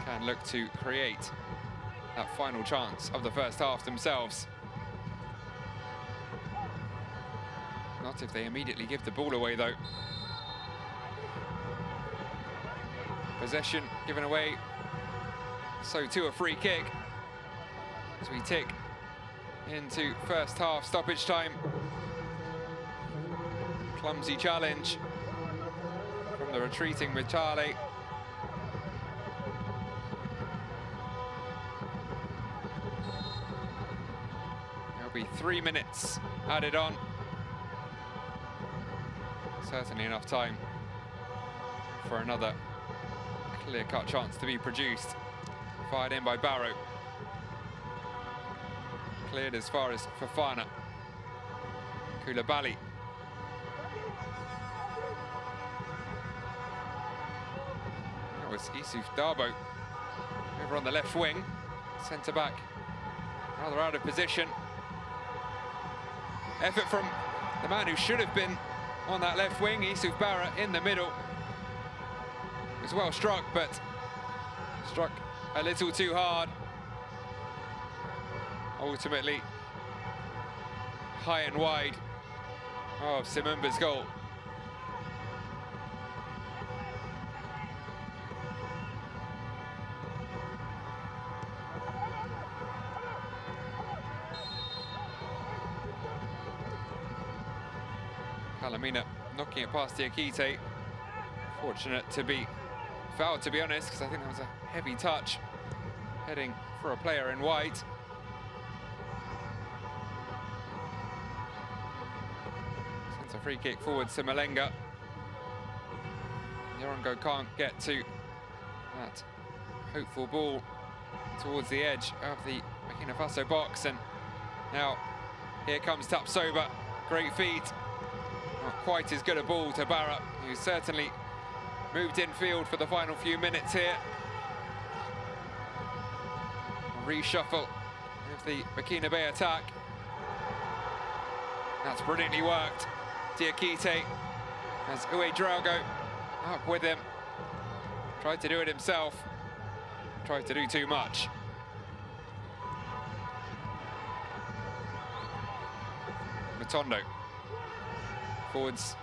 can look to create that final chance of the first half themselves. Not if they immediately give the ball away, though. Possession given away, so too a free kick as we tick into first half stoppage time. Clumsy challenge from the retreating Mitale. 3 minutes added on. Certainly enough time for another clear-cut chance to be produced. Fired in by Barrow. Cleared as far as Fofana. Koulibaly. That was Issouf Darboe over on the left wing. Centre back rather out of position. Effort from the man who should have been on that left wing, Issouf Barra, in the middle. It was well struck, but struck a little too hard. Ultimately, high and wide of Simumba's goal. Kalamina knocking it past Diakite. Fortunate to be fouled, to be honest, because I think that was a heavy touch heading for a player in white. Sends a free kick forward to Malenga. Nyarongo can't get to that hopeful ball towards the edge of the Burkina Faso box, and now here comes Tapsoba. Great feed. Not quite as good a ball to Barra, who certainly moved infield for the final few minutes here. A reshuffle of the Burkina Faso attack. That's brilliantly worked. Diakite has Ouedraogo up with him. Tried to do it himself. Tried to do too much. Matondo. Forwards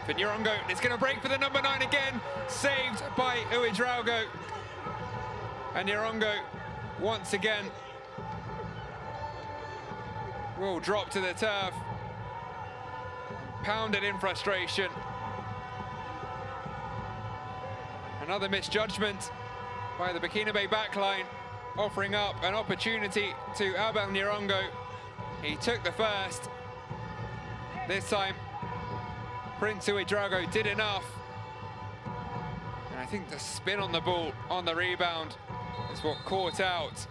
for Nyarongo. It's going to break for the number 9 again. Saved by Ouedraogo. And Nyarongo, once again, will drop to the turf. Pounded in frustration. Another misjudgment by the Burkina Faso backline, offering up an opportunity to Abel Nyarongo. He took the first. This time, Prince Ouedraogo did enough. And I think the spin on the ball, on the rebound, is what caught out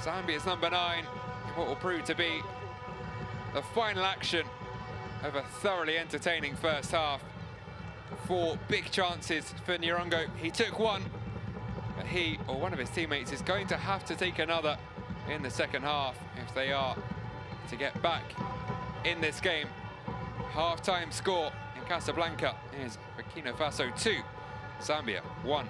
Zambia's number 9 in what will prove to be the final action of a thoroughly entertaining first half. 4 big chances for Nyarongo. He took one, but he or one of his teammates is going to have to take another in the second half if they are to get back in this game. Half-time score in Casablanca is Burkina Faso 2, Zambia 1.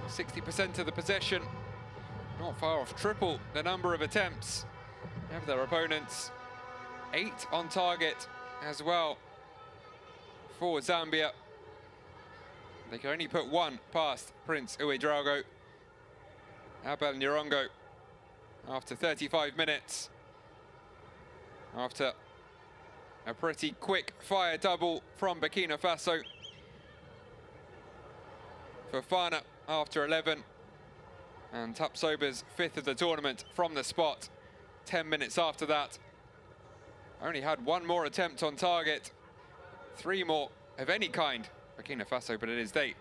.60% of the possession, not far off triple the number of attempts of their opponents. 8 on target as well for Zambia. They can only put 1 past Prince Ouedraogo. Abel Nyarongo, after 35 minutes, after a pretty quick fire double from Burkina Faso. Fofana after 11, and Tapsoba's 5th of the tournament from the spot 10 minutes after that. Only had 1 more attempt on target, 3 more of any kind, Burkina Faso, but it is they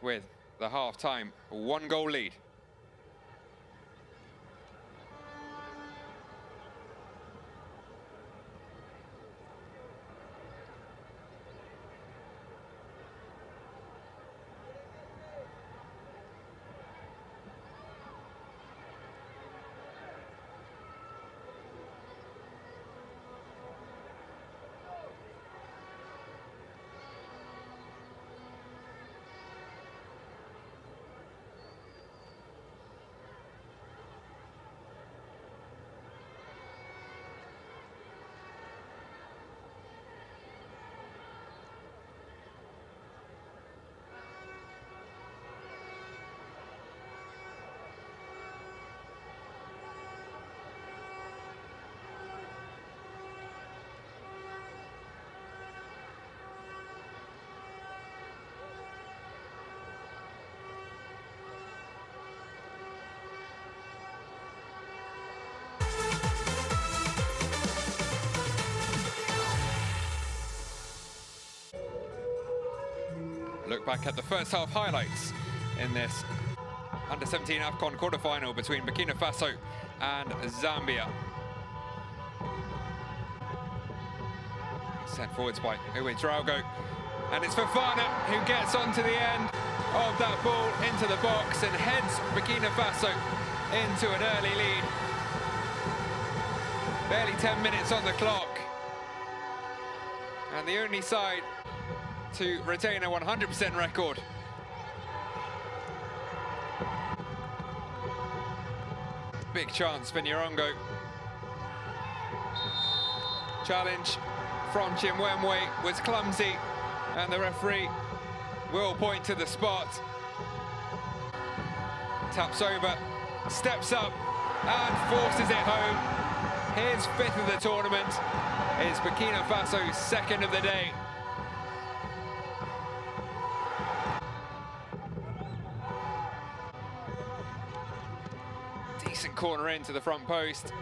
with the half-time 1-goal lead. Look back at the first half highlights in this Under-17 AFCON quarterfinal between Burkina Faso and Zambia. Sent forwards by U-17, and it's Fofana who gets onto the end of that ball into the box and heads Burkina Faso into an early lead. Barely 10 minutes on the clock, and the only side to retain a 100% record. Big chance for Nyarongo. Challenge from Chimwemwe was clumsy, and the referee will point to the spot. Taps over, steps up, and forces it home. His 5th of the tournament is Burkina Faso's 2nd of the day. Decent corner into the front post.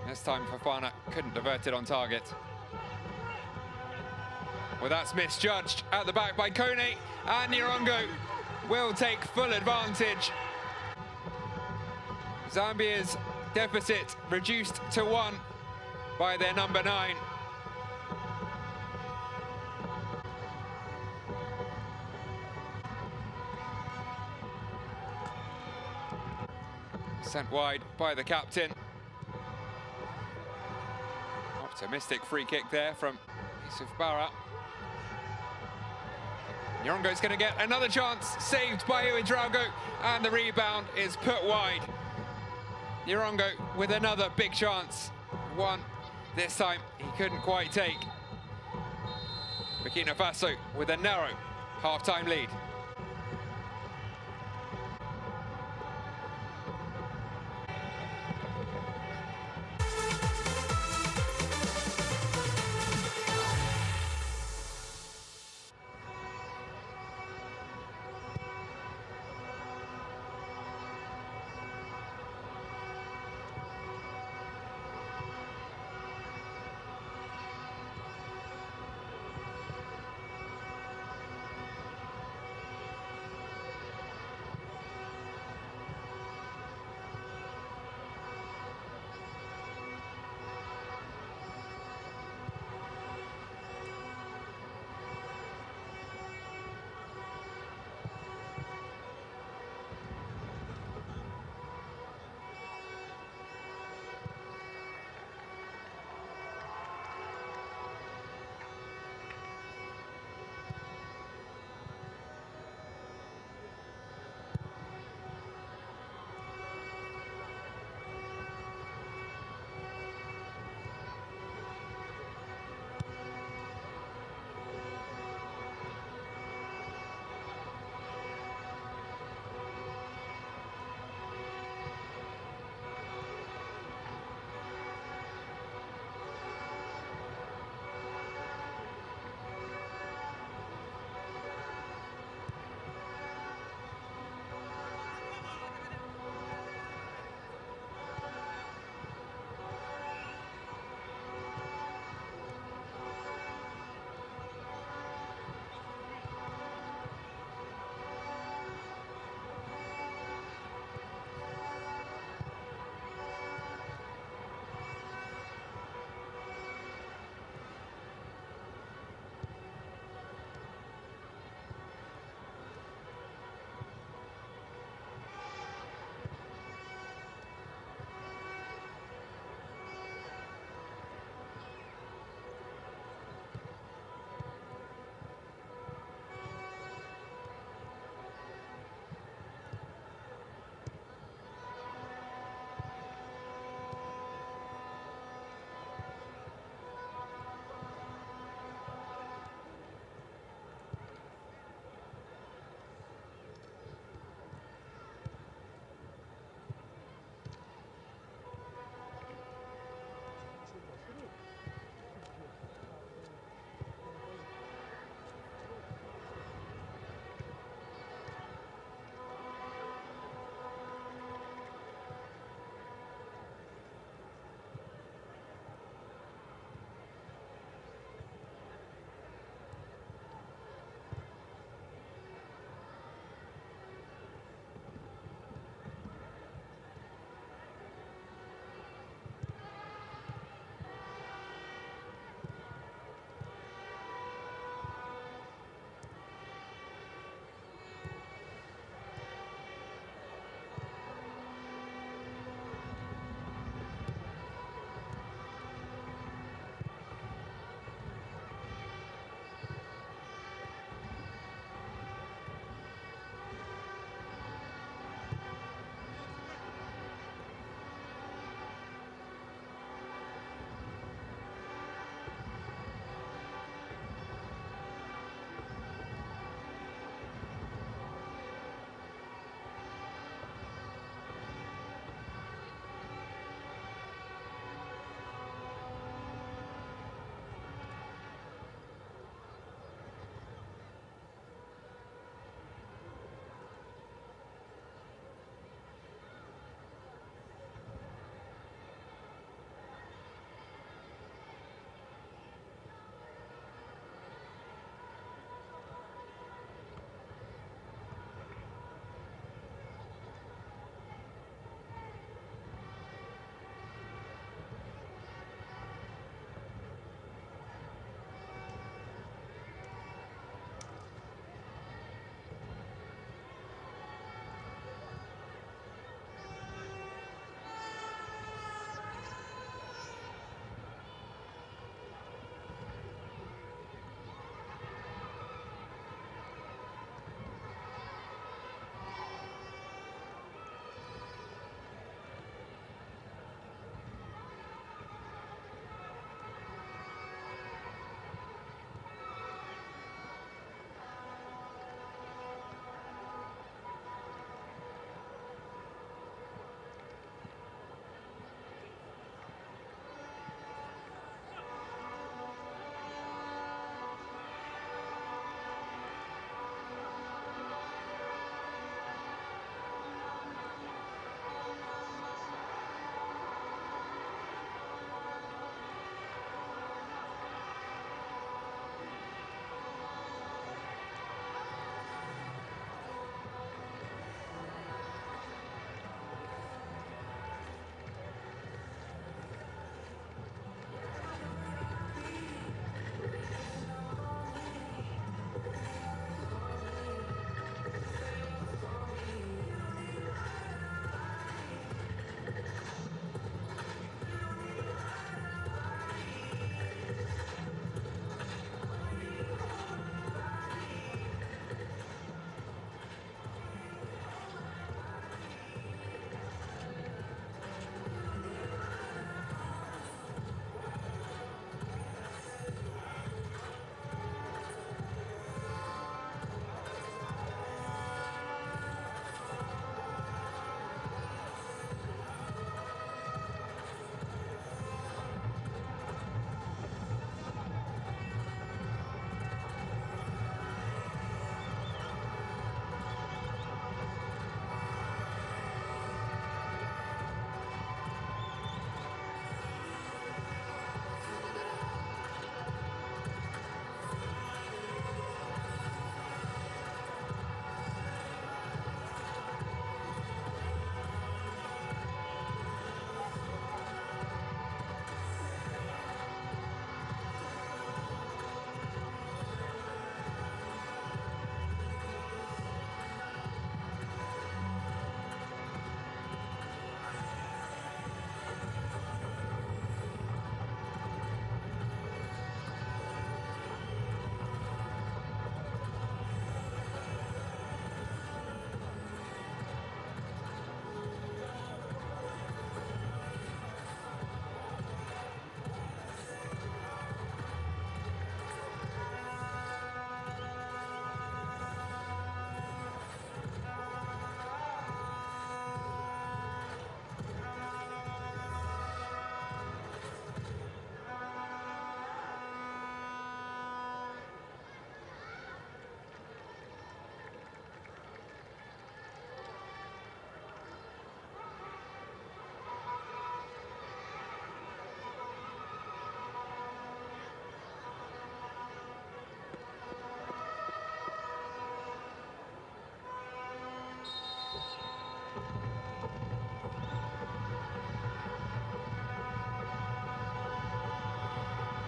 This time Fofana couldn't divert it on target. Well, that's misjudged at the back by Kone, and Nyarongo will take full advantage. Zambia's deficit reduced to 1 by their number 9. Sent wide by the captain. Optimistic free kick there from Yusuf Barra. Nyarongo's going to get another chance, saved by U-17, and the rebound is put wide. Nyarongo with another big chance. One this time he couldn't quite take. Burkina Faso with a narrow half-time lead.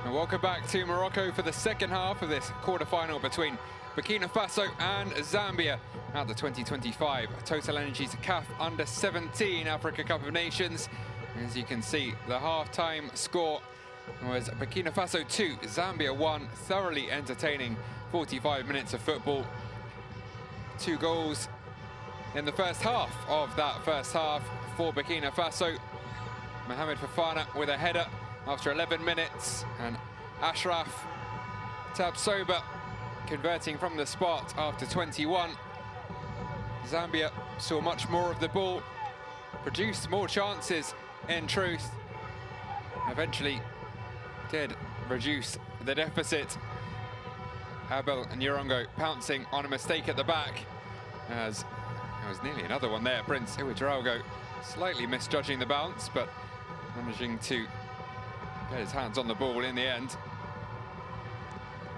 And welcome back to Morocco for the second half of this quarter-final between Burkina Faso and Zambia at the 2025 Total Energies CAF Under-17 Africa Cup of Nations. As you can see, the half-time score was Burkina Faso 2, Zambia 1. Thoroughly entertaining 45 minutes of football. 2 goals in the first half of that first half for Burkina Faso. Mohamed Fofana with a header after 11 minutes, and Ashraf Tabsoba converting from the spot after 21. Zambia saw much more of the ball, produced more chances in truth, eventually did reduce the deficit. Abel and Nyorongo pouncing on a mistake at the back, as there was nearly another one there. Prince Ouedraogo slightly misjudging the bounce, but managing to get his hands on the ball in the end.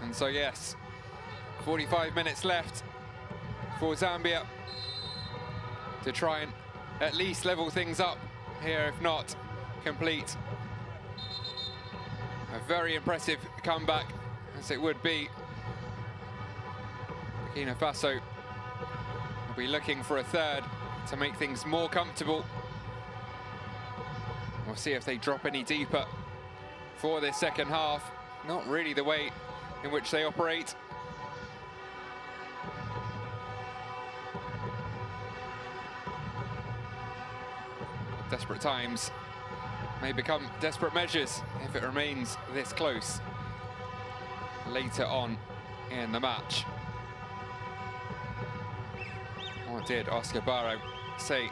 And so yes, 45 minutes left for Zambia to try and at least level things up here, if not complete a very impressive comeback, as it would be. Burkina Faso will be looking for a third to make things more comfortable. We'll see if they drop any deeper for this second half. Not really the way in which they operate. Desperate times may become desperate measures if it remains this close later on in the match. What did Oscar Barrow say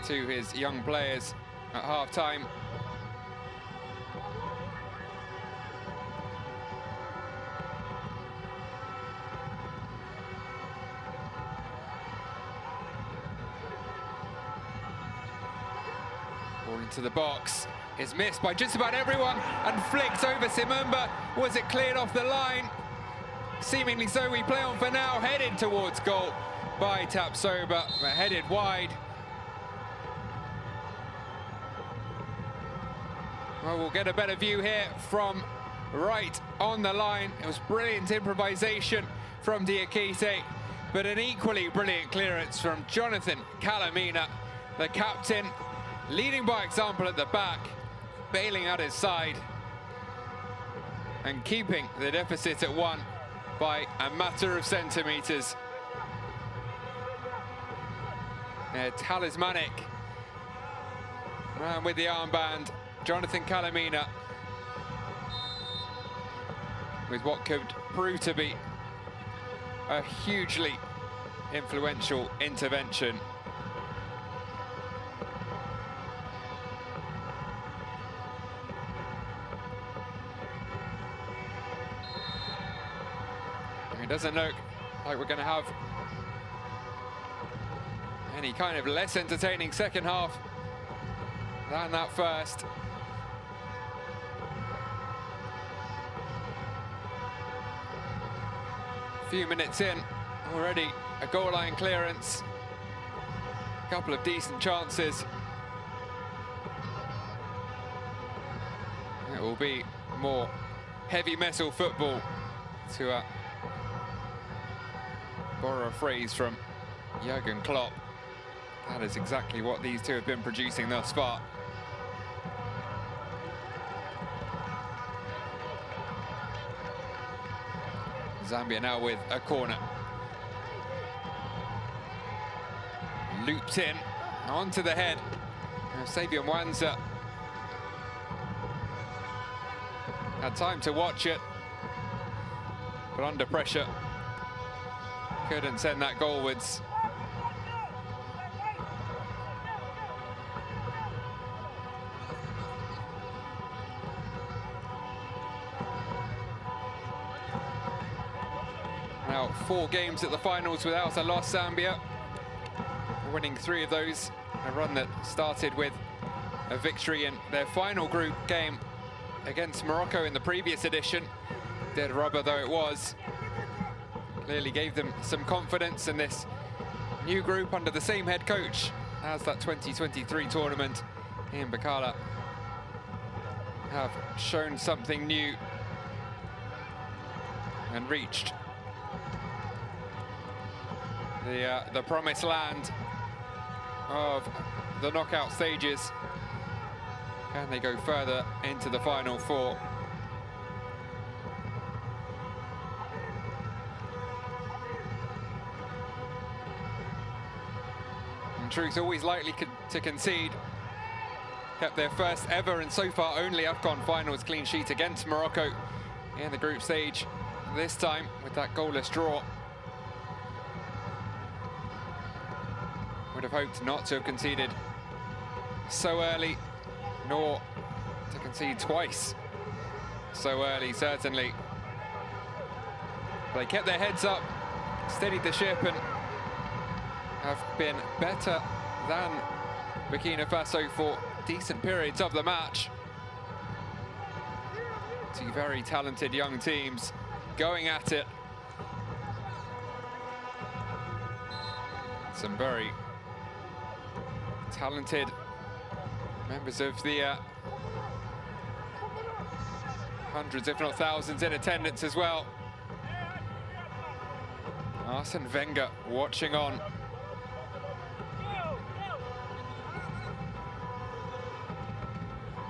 to his young players at half-time? Ball into the box is missed by just about everyone and flicked over Simumba. Was it cleared off the line? Seemingly so. We play on for now, headed towards goal by Tabsoba, but headed wide. Well, we'll get a better view here from right on the line. It was brilliant improvisation from Diakite, but an equally brilliant clearance from Jonathan Calamina, the captain, leading by example at the back, bailing out his side and keeping the deficit at 1 by a matter of centimetres. A talismanic man with the armband, Jonathan Calamina, with what could prove to be a hugely influential intervention. It doesn't look like we're going to have any kind of less entertaining second half than that first. A few minutes in, already a goal line clearance, a couple of decent chances. It will be more heavy metal football, to borrow a phrase from Jurgen Klopp. That is exactly what these two have been producing thus far. Zambia now with a corner. Looped in, onto the head of Savio Mwanza. Had time to watch it, but under pressure, couldn't send that goalwards. Now 4 games at the finals without a loss, Zambia. Winning 3 of those, a run that started with a victory in their final group game against Morocco in the previous edition. Dead rubber though it was. Clearly gave them some confidence in this new group under the same head coach as that 2023 tournament in Bacala. have shown something new and reached the promised land of the knockout stages. Can they go further into the final four? In truth, always likely to concede. Kept their first ever and so far only AFCON finals clean sheet against Morocco in the group stage, this time with that goalless draw. Would have hoped not to have conceded so early, nor to concede twice so early, certainly. They kept their heads up, steadied the ship, and have been better than Burkina Faso for decent periods of the match. Two very talented young teams going at it. Some very talented members of the hundreds, if not thousands, in attendance as well. Arsene Wenger watching on.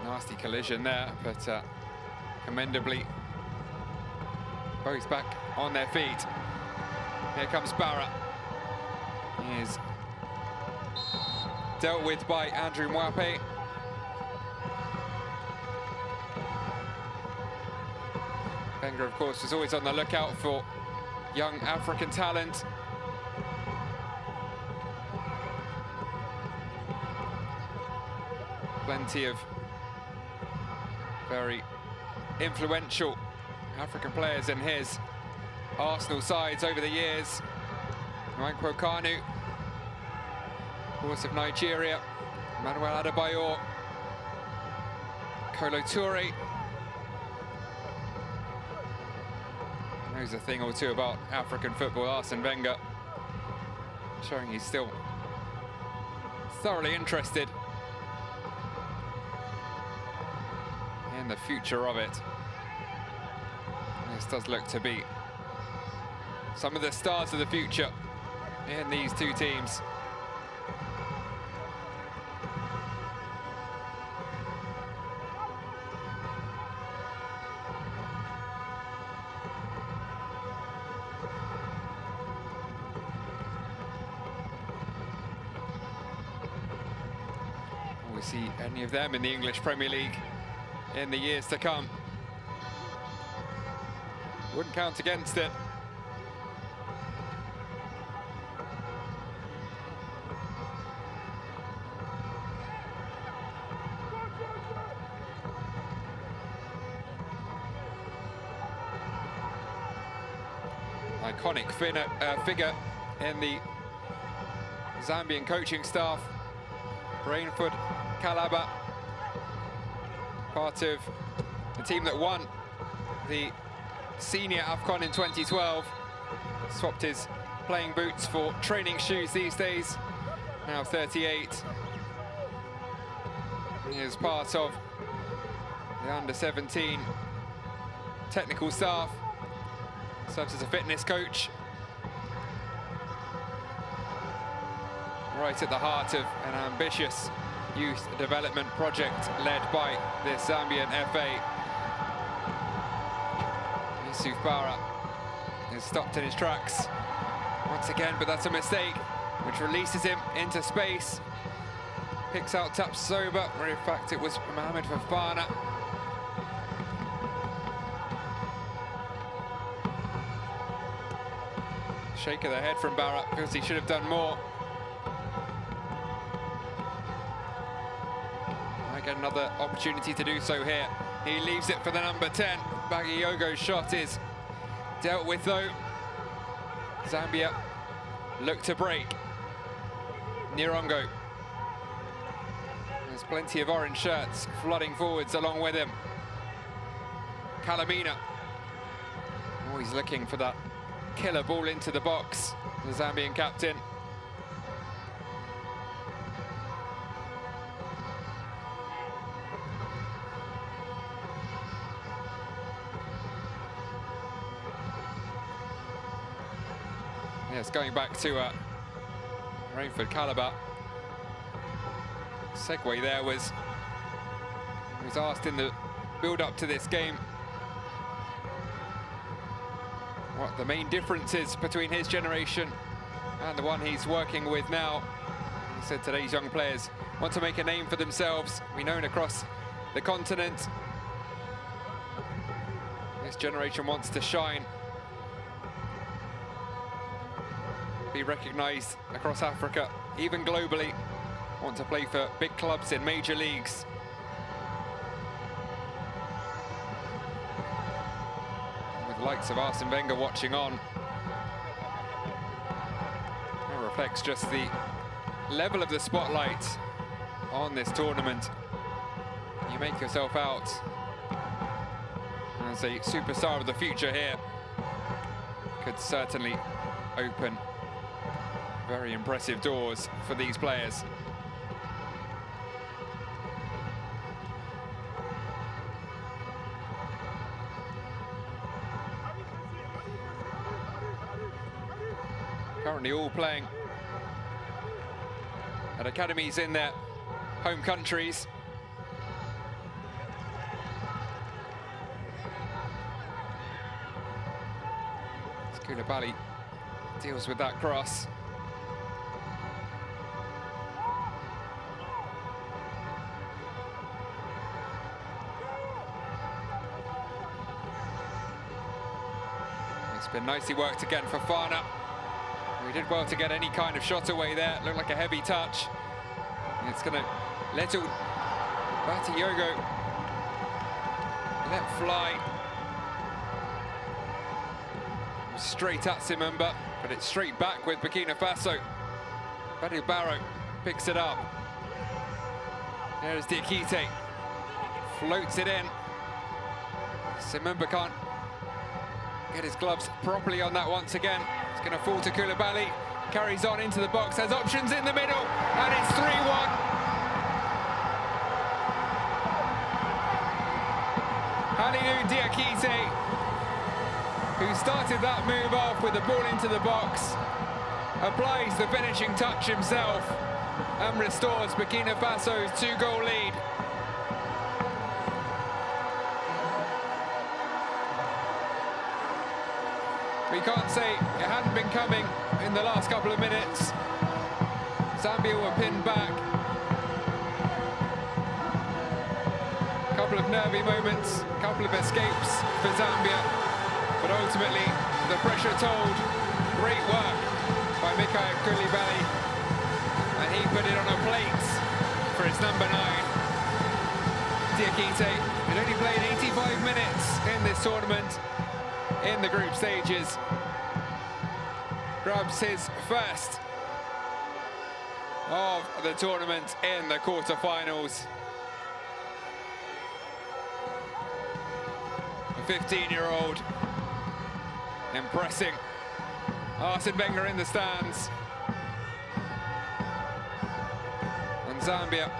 Nasty collision there, but commendably both back on their feet. Here comes Barra. He is dealt with by Andrew Mwape. Wenger, of course, was always on the lookout for young African talent. Plenty of very influential African players in his Arsenal sides over the years. Nwankwo Kanu, of course, of Nigeria. Emmanuel Adebayor. Kolo Toure. Knows a thing or two about African football, Arsene Wenger. Showing he's still thoroughly interested in the future of it. This does look to be some of the stars of the future in these two teams. Will we see any of them in the English Premier League in the years to come? Wouldn't count against it. Iconic figure in the Zambian coaching staff, Rainford Kalaba, part of the team that won the senior AFCON in 2012. Swapped his playing boots for training shoes these days, now 38. He is part of the under-17 technical staff, serves as a fitness coach. Right at the heart of an ambitious youth development project led by the Zambian FA. Yusuf Barra is stopped in his tracks once again, but that's a mistake, which releases him into space. Picks out Tapsoba, where in fact it was Mohamed Fofana. Shake of the head from Barra, because he should have done more. Might get another opportunity to do so here. He leaves it for the number 10. Bagiogo's shot is dealt with though. Zambia look to break. Nirongo. There's plenty of orange shirts flooding forwards along with him. Kalamina. Always looking for that killer ball into the box, the Zambian captain. Yes, going back to Rainford Caliber. Segue there was asked in the build-up to this game what the main difference is between his generation and the one he's working with now. He said today's young players want to make a name for themselves, be known across the continent. This generation wants to shine, be recognized across Africa, even globally, want to play for big clubs in major leagues. With the likes of Arsene Wenger watching on, it reflects just the level of the spotlight on this tournament. You make yourself out as a superstar of the future here. Could certainly open very impressive doors for these players. Currently all playing at academies in their home countries. Koulibaly deals with that cross. It's been nicely worked again for Fana. He did well to get any kind of shot away there. Looked like a heavy touch. And it's going to let Batiogo let fly. Straight at Simumba, but it's straight back with Burkina Faso. Badil Barrow picks it up. There's Diakite. Floats it in. Simumba can't get his gloves properly on that once again. It's going to fall to Koulibaly. Carries on into the box, has options in the middle, and it's 3-1. Halilou Diakite, who started that move off with the ball into the box, applies the finishing touch himself and restores Burkina Faso's 2-goal lead. We can't say it hadn't been coming in the last couple of minutes. Zambia were pinned back. A couple of nervy moments, a couple of escapes for Zambia. But ultimately, the pressure told. Great work by Mikhail Koulibaly. And he put it on a plate for his number 9. Diakite had only played 85 minutes in this tournament in the group stages. Grabs his first of the tournament in the quarterfinals. A 15-year-old impressing Arsene Wenger in the stands. And Zambia,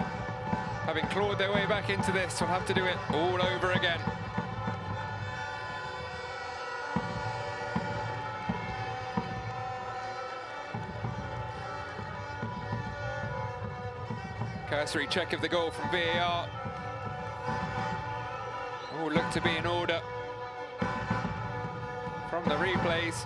having clawed their way back into this, will have to do it all over again. Cursory check of the goal from VAR. All look to be in order from the replays.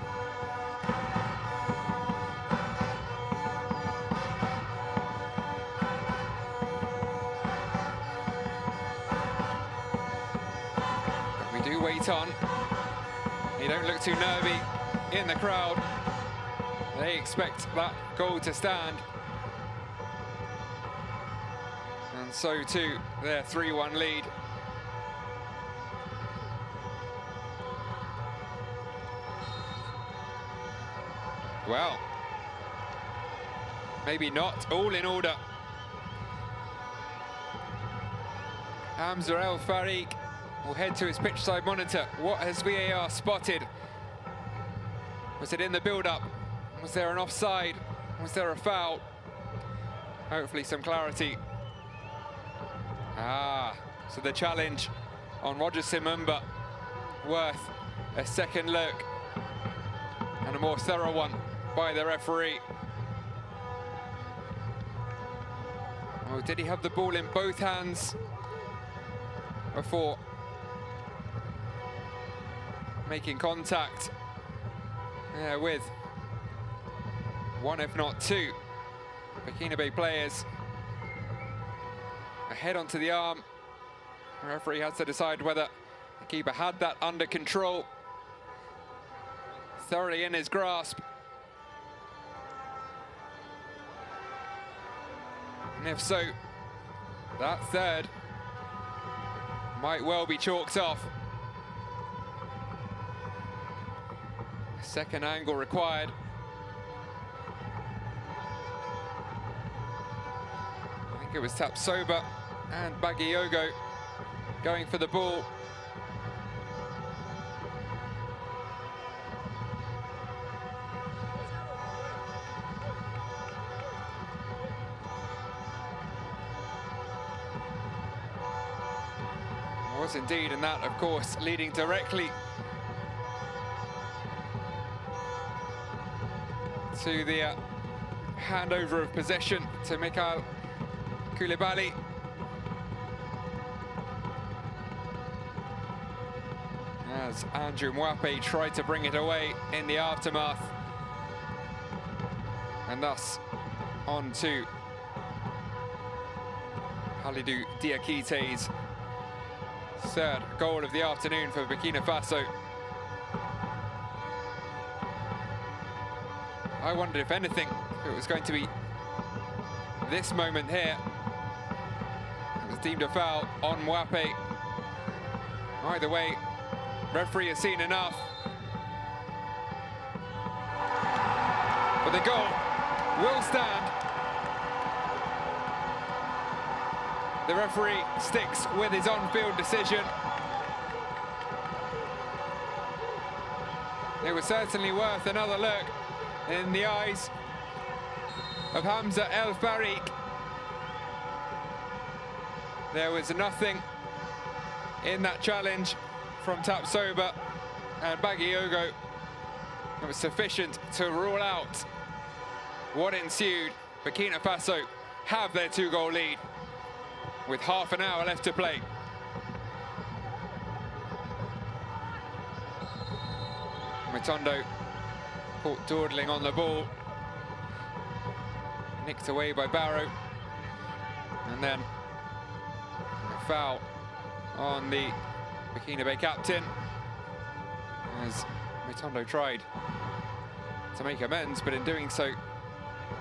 But we do wait on. They don't look too nervy in the crowd. They expect that goal to stand. And so too, their 3-1 lead. Well, maybe not all in order. Hamza El Farik will head to his pitch side monitor. What has VAR spotted? Was it in the build-up? Was there an offside? Was there a foul? Hopefully some clarity. So the challenge on Roger Simumba worth a second look and a more thorough one by the referee. Oh, did he have the ball in both hands before making contact with one, if not two, Burkina Faso players? A head onto the arm. The referee has to decide whether the keeper had that under control, thoroughly in his grasp. And if so, that third might well be chalked off. Second angle required. I think it was Tapsoba and Bagiogo going for the ball. Was indeed, and that, of course, leading directly to the handover of possession to Mikhail Koulibaly. As Andrew Mwape tried to bring it away in the aftermath. And thus on to Halidou Diakite's third goal of the afternoon for Burkina Faso. I wondered if anything, it was going to be this moment here. It was deemed a foul on Mwape. Either way, referee has seen enough. But the goal will stand. The referee sticks with his on-field decision. It was certainly worth another look in the eyes of Hamza El Farik. There was nothing in that challenge from Tapsoba and Bagiogo that was sufficient to rule out what ensued. Burkina Faso have their two-goal lead with half an hour left to play. Matondo caught dawdling on the ball. Nicked away by Barrow. And then a foul on the Burkina Faso captain as Matondo tried to make amends, but in doing so,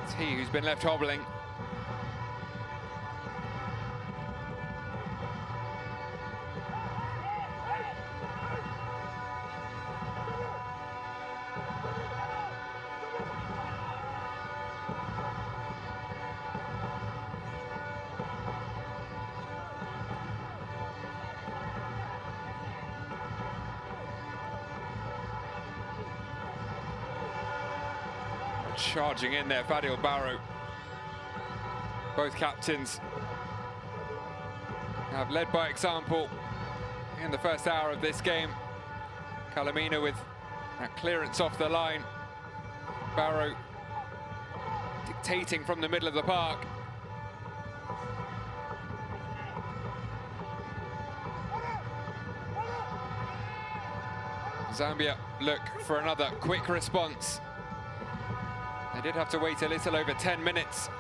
it's he who's been left hobbling. Charging in there, Fadil Barrow. Both captains have led by example in the first hour of this game. Calamina with that clearance off the line. Barrow dictating from the middle of the park. Zambia look for another quick response. They did have to wait a little over 10 minutes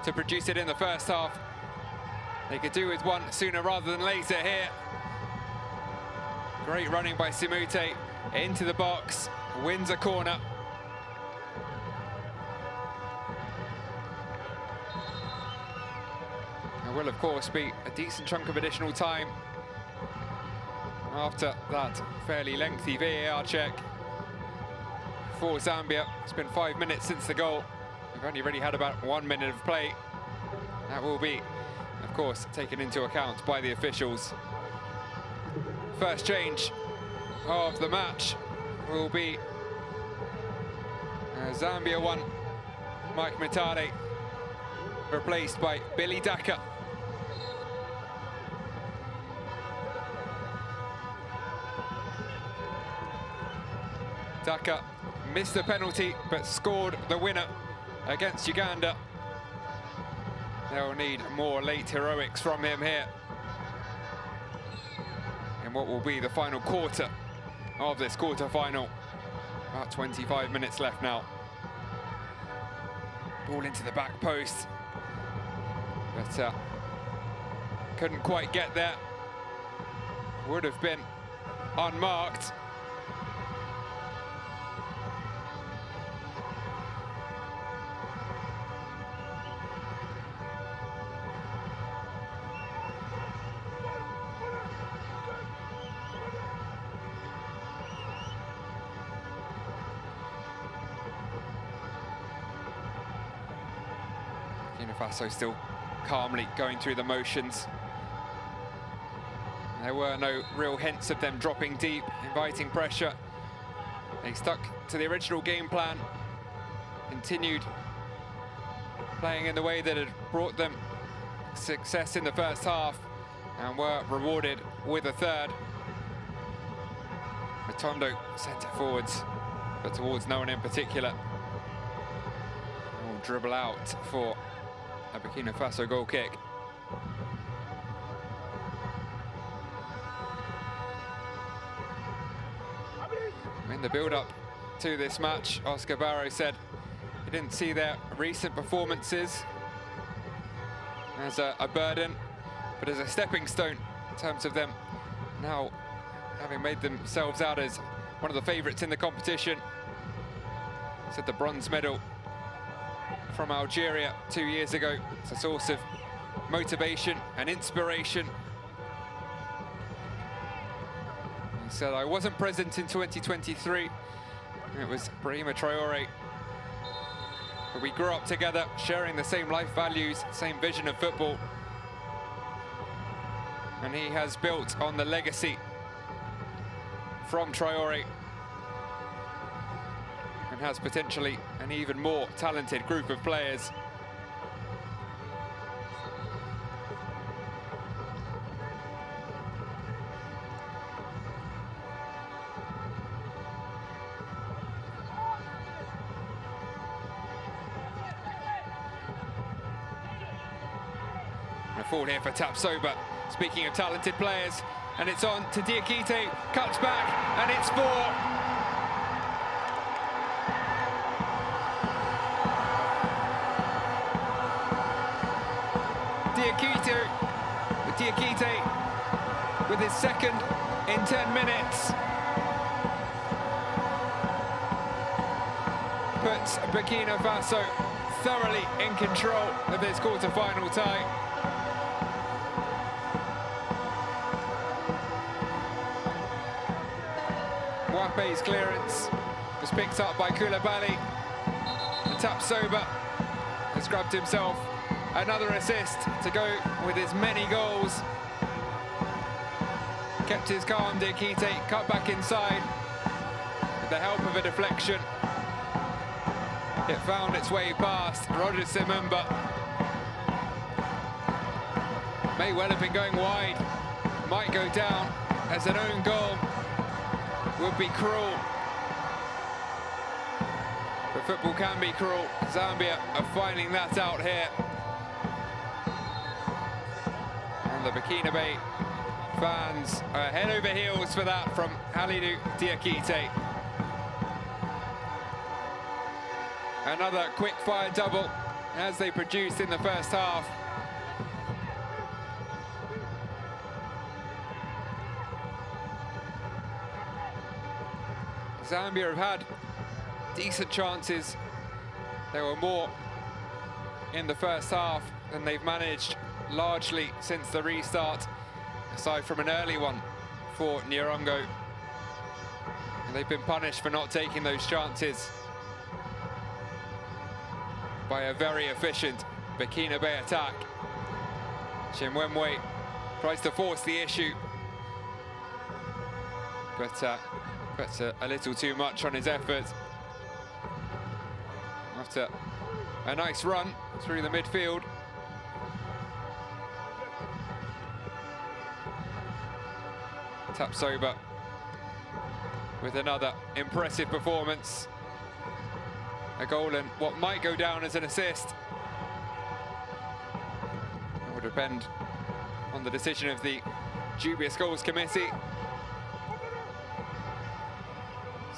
to produce it in the first half. They could do with one sooner rather than later here. Great running by Simute into the box, wins a corner. There will, of course, be a decent chunk of additional time after that fairly lengthy VAR check for Zambia. It's been 5 minutes since the goal. We've only really had about 1 minute of play. That will be, of course, taken into account by the officials. First change of the match will be Zambia 1, Mike Mitale, replaced by Billy Daka. Daka missed the penalty, but scored the winner against Uganda. They'll need more late heroics from him here in what will be the final quarter of this quarter-final. About 25 minutes left now. Ball into the back post, but couldn't quite get there. Would have been unmarked. Burkina Faso still calmly going through the motions. There were no real hints of them dropping deep, inviting pressure. They stuck to the original game plan, continued playing in the way that had brought them success in the first half, and were rewarded with a third. Matondo centre forwards, but towards no one in particular. Will dribble out for a Burkina Faso goal kick. In the build-up to this match, Oscar Barrow said he didn't see their recent performances as a burden, but as a stepping stone in terms of them now having made themselves out as one of the favourites in the competition. Said the bronze medal from Algeria 2 years ago, it's a source of motivation and inspiration. He said, I wasn't present in 2023. It was Brahima Traore. But we grew up together, sharing the same life values, same vision of football. And he has built on the legacy from Traore and has potentially an even more talented group of players. A fall here for Tapsoba. Speaking of talented players, and it's on to Diakite, cuts back, and it's for Diakite with his second in 10 minutes. Puts Burkina Faso thoroughly in control of this quarter-final tie. Wape's clearance was picked up by Koulibaly. And Tapsoba has grabbed himself another assist to go with his many goals. Kept his calm, Diakite, cut back inside with the help of a deflection. It found its way past Roger Simumba. May well have been going wide, might go down as an own goal. Would be cruel. But football can be cruel. Zambia are finding that out here. And the Burkina Faso fans are head over heels for that from Halidou Diakite. Another quick-fire double as they produced in the first half. Zambia have had decent chances. There were more in the first half than they've managed largely since the restart, aside from an early one for Nyarongo. And they've been punished for not taking those chances by a very efficient Burkina Faso attack. Chimwemwe tries to force the issue, but puts a little too much on his effort. After a nice run through the midfield. Tapsoba with another impressive performance. a goal and what might go down as an assist. It will depend on the decision of the dubious goals committee.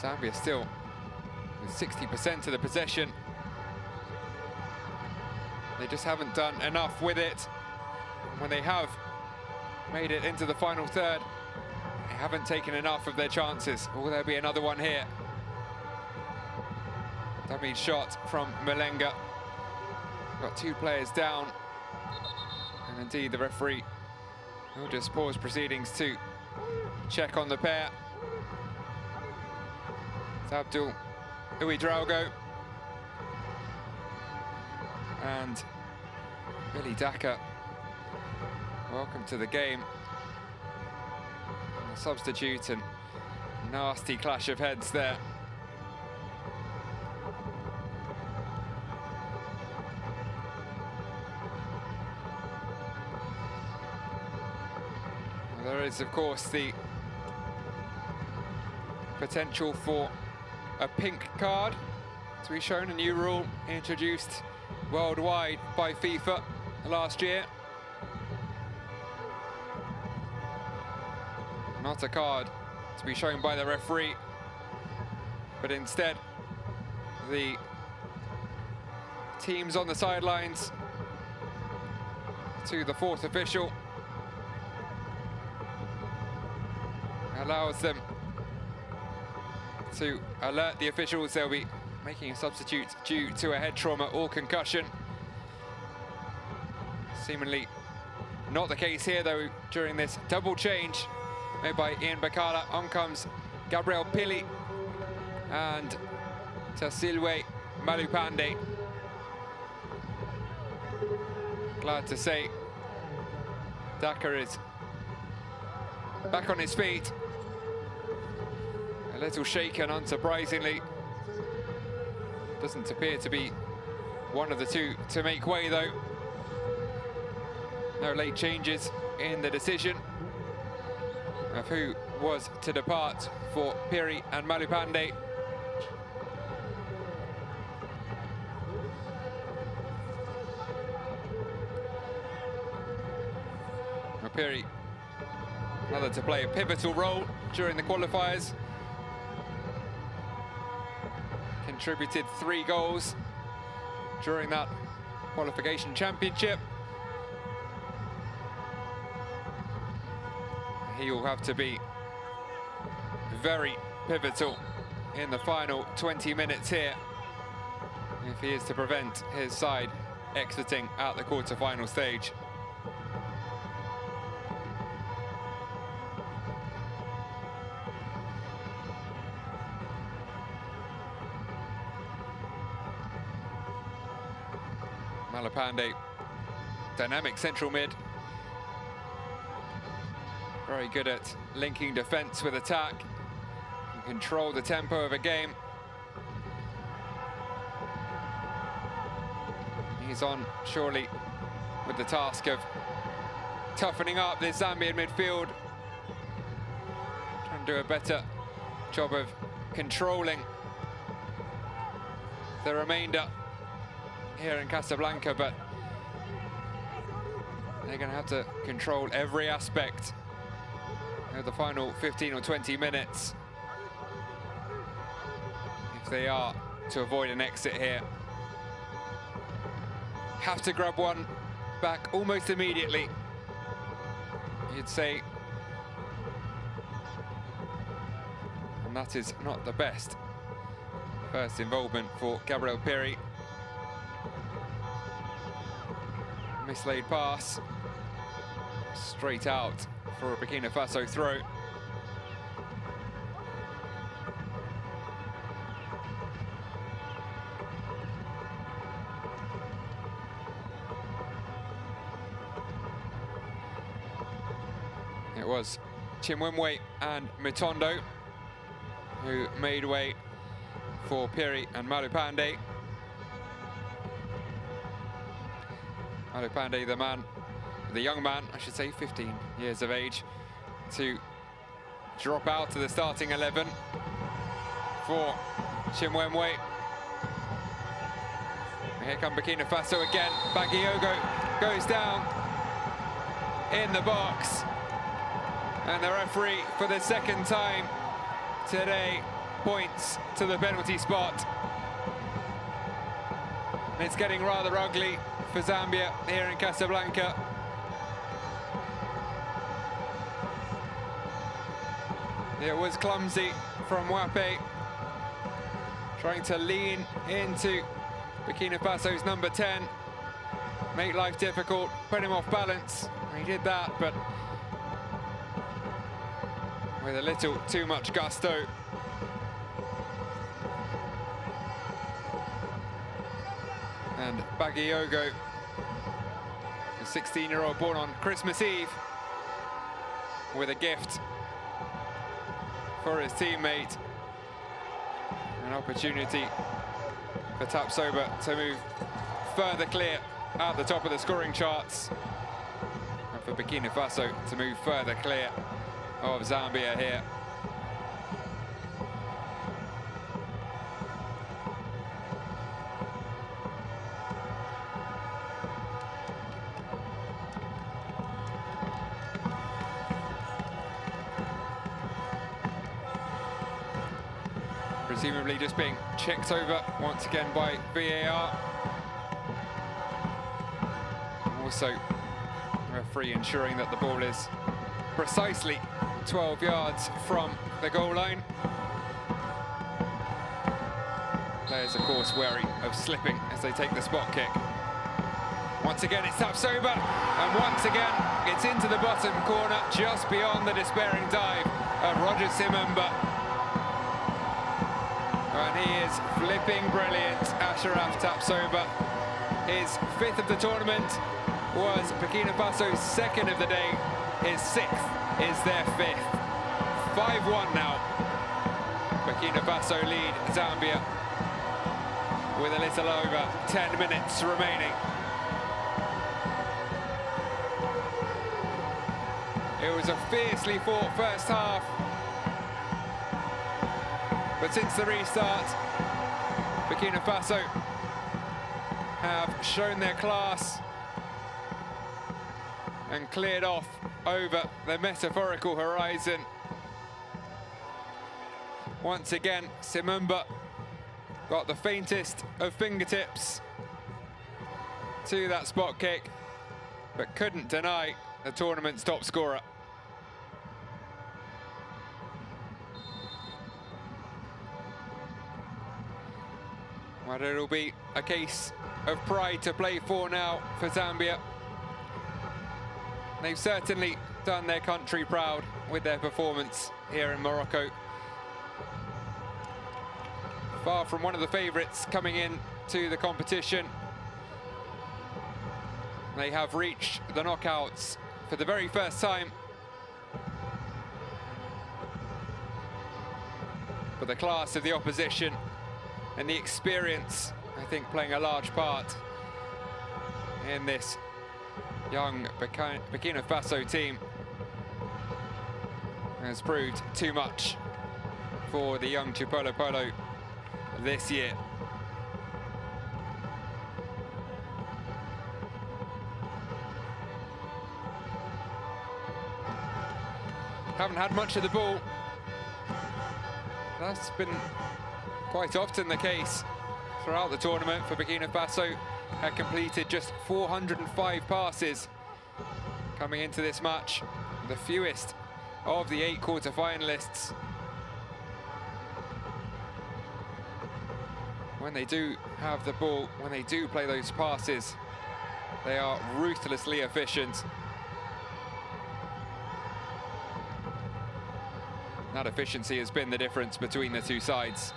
Zambia still with 60% of the possession. They just haven't done enough with it. When they have made it into the final third, they haven't taken enough of their chances. Will there be another one here? Dummy shot from Malenga. Got 2 players down. And indeed, the referee will just pause proceedings to check on the pair. It's Abdul Uidraogo and Billy Daka. Welcome to the game. A substitute and nasty clash of heads there. There is, of course, the potential for a pink card to be shown, a new rule introduced worldwide by FIFA last year. Not a card to be shown by the referee, but instead the teams on the sidelines to the 4th official. Allows them to alert the officials they'll be making a substitute due to a head trauma or concussion. Seemingly not the case here, though, during this double change made by Ian Bakala. On comes Gabriel Pili and Tasilwe Malupande. Glad to say Daka is back on his feet. A little shaken, unsurprisingly. Doesn't appear to be one of the two to make way, though. No late changes in the decision of who was to depart for Piri and Malupande. Piri, another to play a pivotal role during the qualifiers. Contributed 3 goals during that qualification championship. He will have to be very pivotal in the final 20 minutes here if he is to prevent his side exiting at the quarter-final stage. Malupande, dynamic central mid. Very good at linking defence with attack. Can control the tempo of a game. He's on, surely, with the task of toughening up this Zambian midfield. Trying to do a better job of controlling the remainder here in Casablanca, but they're going to have to control every aspect of the final 15 or 20 minutes if they are to avoid an exit here. Have to grab one back almost immediately, you'd say. And that is not the best first involvement for Gabriel Piri. Mislaid pass, straight out for a Burkina Faso throw. It was Chimwemwe and Mitondo who made way for Piri and Malupande. Malupande, the young man, I should say, 15 years of age, to drop out to the starting 11 for Chimwemwe. Here come Burkina Faso again. Bagiogo goes down in the box. And the referee, for the second time today, points to the penalty spot. And it's getting rather ugly for Zambia here in Casablanca. It was clumsy from Wape, trying to lean into Burkina Faso's number 10, make life difficult, put him off balance. He did that, but with a little too much gusto. And Bagiogo, a 16-year-old born on Christmas Eve, with a gift for his teammate. An opportunity for Tapsoba to move further clear at the top of the scoring charts, and for Burkina Faso to move further clear of Zambia here. Presumably just being checked over once again by VAR. Also, referee ensuring that the ball is precisely 12 yards from the goal line. Players, of course, wary of slipping as they take the spot kick. Once again, it's Tapsoba, and once again, it's into the bottom corner, just beyond the despairing dive of Roger Simamba. And he is flipping brilliant, Ashraf Tapsoba. His 5th of the tournament was Burkina Faso's 2nd of the day. His 6th is their 5th. 5-1 now. Burkina Faso lead Zambia with a little over 10 minutes remaining. It was a fiercely fought first half. But since the restart, Burkina Faso have shown their class and cleared off over the metaphorical horizon. Once again, Simamba got the faintest of fingertips to that spot kick, but couldn't deny the tournament's top scorer. Well, it'll be a case of pride to play for now for Zambia. They've certainly done their country proud with their performance here in Morocco. Far from one of the favourites coming in to the competition. They have reached the knockouts for the very first time. But the class of the opposition and the experience, I think, playing a large part in this young Burkina Faso team has proved too much for the young Chipolo Polo this year. Haven't had much of the ball. That's been quite often the case throughout the tournament for Burkina Faso. Had completed just 405 passes coming into this match, the fewest of the 8 quarter-finalists. When they do have the ball, when they do play those passes, they are ruthlessly efficient. That efficiency has been the difference between the two sides.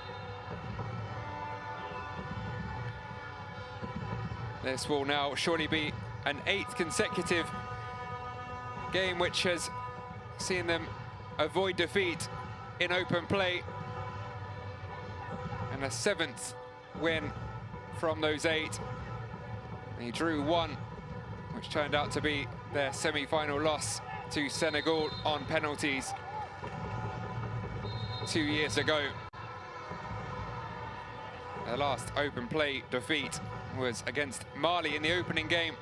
This will now surely be an 8th consecutive game which has seen them avoid defeat in open play, and a 7th win from those 8. They drew 1, which turned out to be their semi-final loss to Senegal on penalties 2 years ago. Their last open play defeat was against Mali in the opening game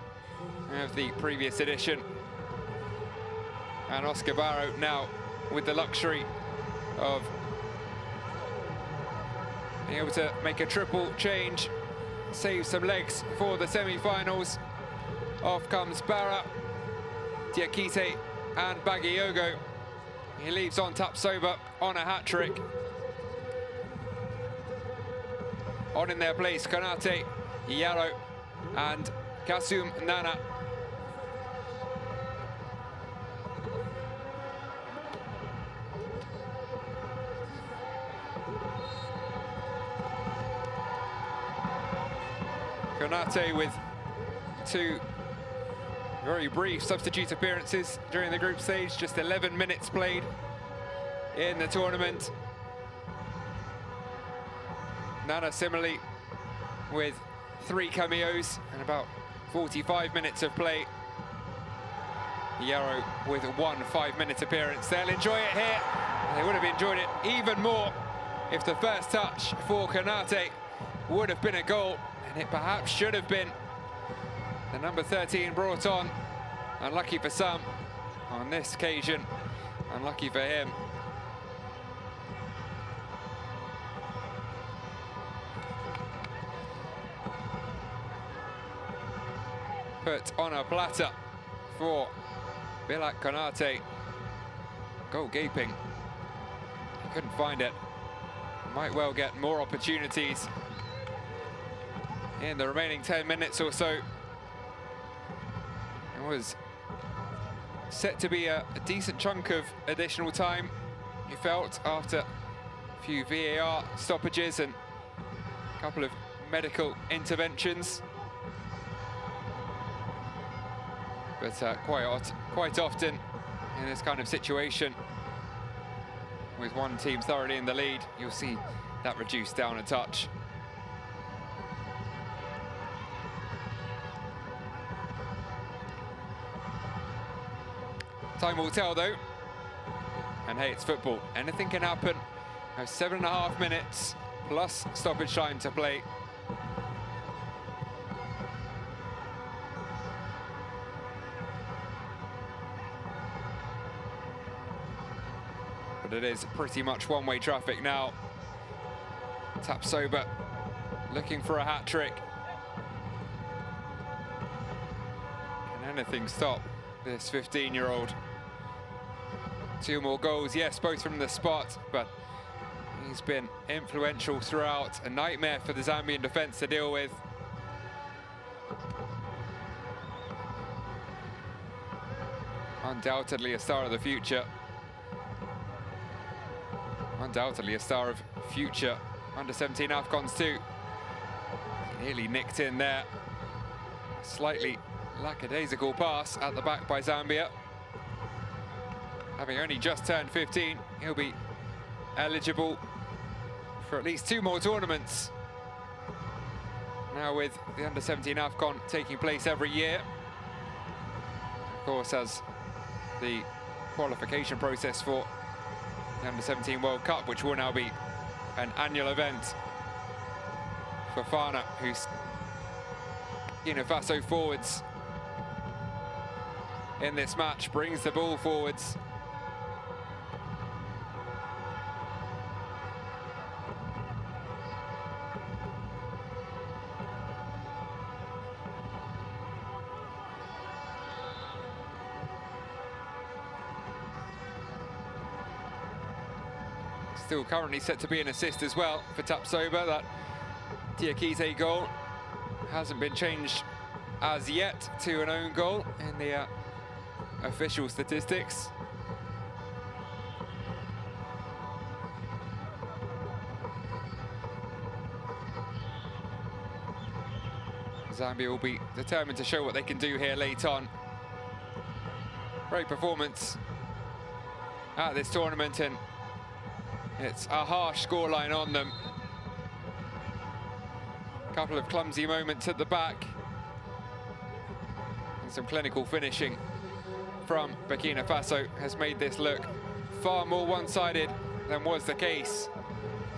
of the previous edition. And Oscar Barrow now with the luxury of being able to make a triple change, save some legs for the semi-finals. Off comes Barra, Diakite and Bagayoko. He leaves on Tapsoba on a hat-trick. On in their place, Konate, Yaro and Kasum Nana. Konate with 2 very brief substitute appearances during the group stage, just 11 minutes played in the tournament. Nana similarly with 3 cameos and about 45 minutes of play. Yaro with 1 5-minute appearance. They'll enjoy it here. They would have enjoyed it even more if the first touch for Konate would have been a goal, and it perhaps should have been. The number 13 brought on, unlucky for some on this occasion, unlucky for him. Put on a platter for Bilak Konate. Goal gaping. He couldn't find it. Might well get more opportunities in the remaining 10 minutes or so. It was set to be a decent chunk of additional time, you felt, after a few VAR stoppages and a couple of medical interventions. But quite often in this kind of situation, with one team thoroughly in the lead, you'll see that reduced down a touch. Time will tell though, and hey, it's football, anything can happen. 7.5 minutes plus stoppage time to play. But it is pretty much one-way traffic now. Tapsoba looking for a hat-trick. Can anything stop this 15-year-old? 2 more goals, yes, both from the spot, but he's been influential throughout. A nightmare for the Zambian defence to deal with. Undoubtedly a star of the future. Undoubtedly a star of future under-17 AFCONs too. Nearly nicked in there. Slightly lackadaisical pass at the back by Zambia. Having only just turned 15, he'll be eligible for at least 2 more tournaments. Now with the under-17 AFCON taking place every year. Of course, as the qualification process for the Under-17 World Cup, which will now be an annual event. Fofana, who's Burkina Faso forwards in this match, brings the ball forwards. Still currently set to be an assist as well for Tapsoba. That Diakite goal hasn't been changed as yet to an own goal in the official statistics. Zambia will be determined to show what they can do here late on. Great performance at this tournament, and it's a harsh scoreline on them. A couple of clumsy moments at the back. And some clinical finishing from Burkina Faso has made this look far more one-sided than was the case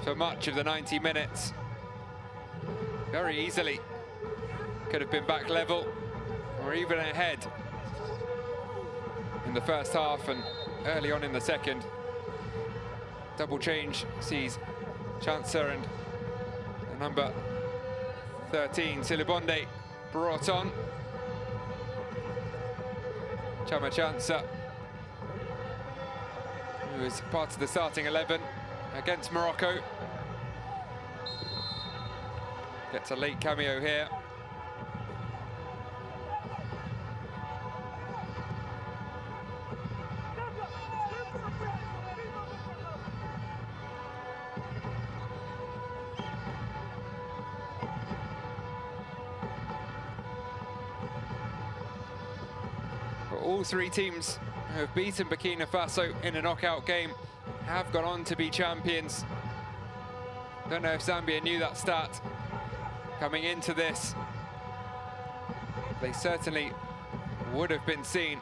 for much of the 90 minutes. Very easily, could have been back level or even ahead in the first half and early on in the second. Double change sees Chancer and the number 13, Silibonde, brought on. Chama Chancer, who is part of the starting 11 against Morocco, gets a late cameo here. All three teams who have beaten Burkina Faso in a knockout game have gone on to be champions. Don't know if Zambia knew that stat coming into this. They certainly would have been seen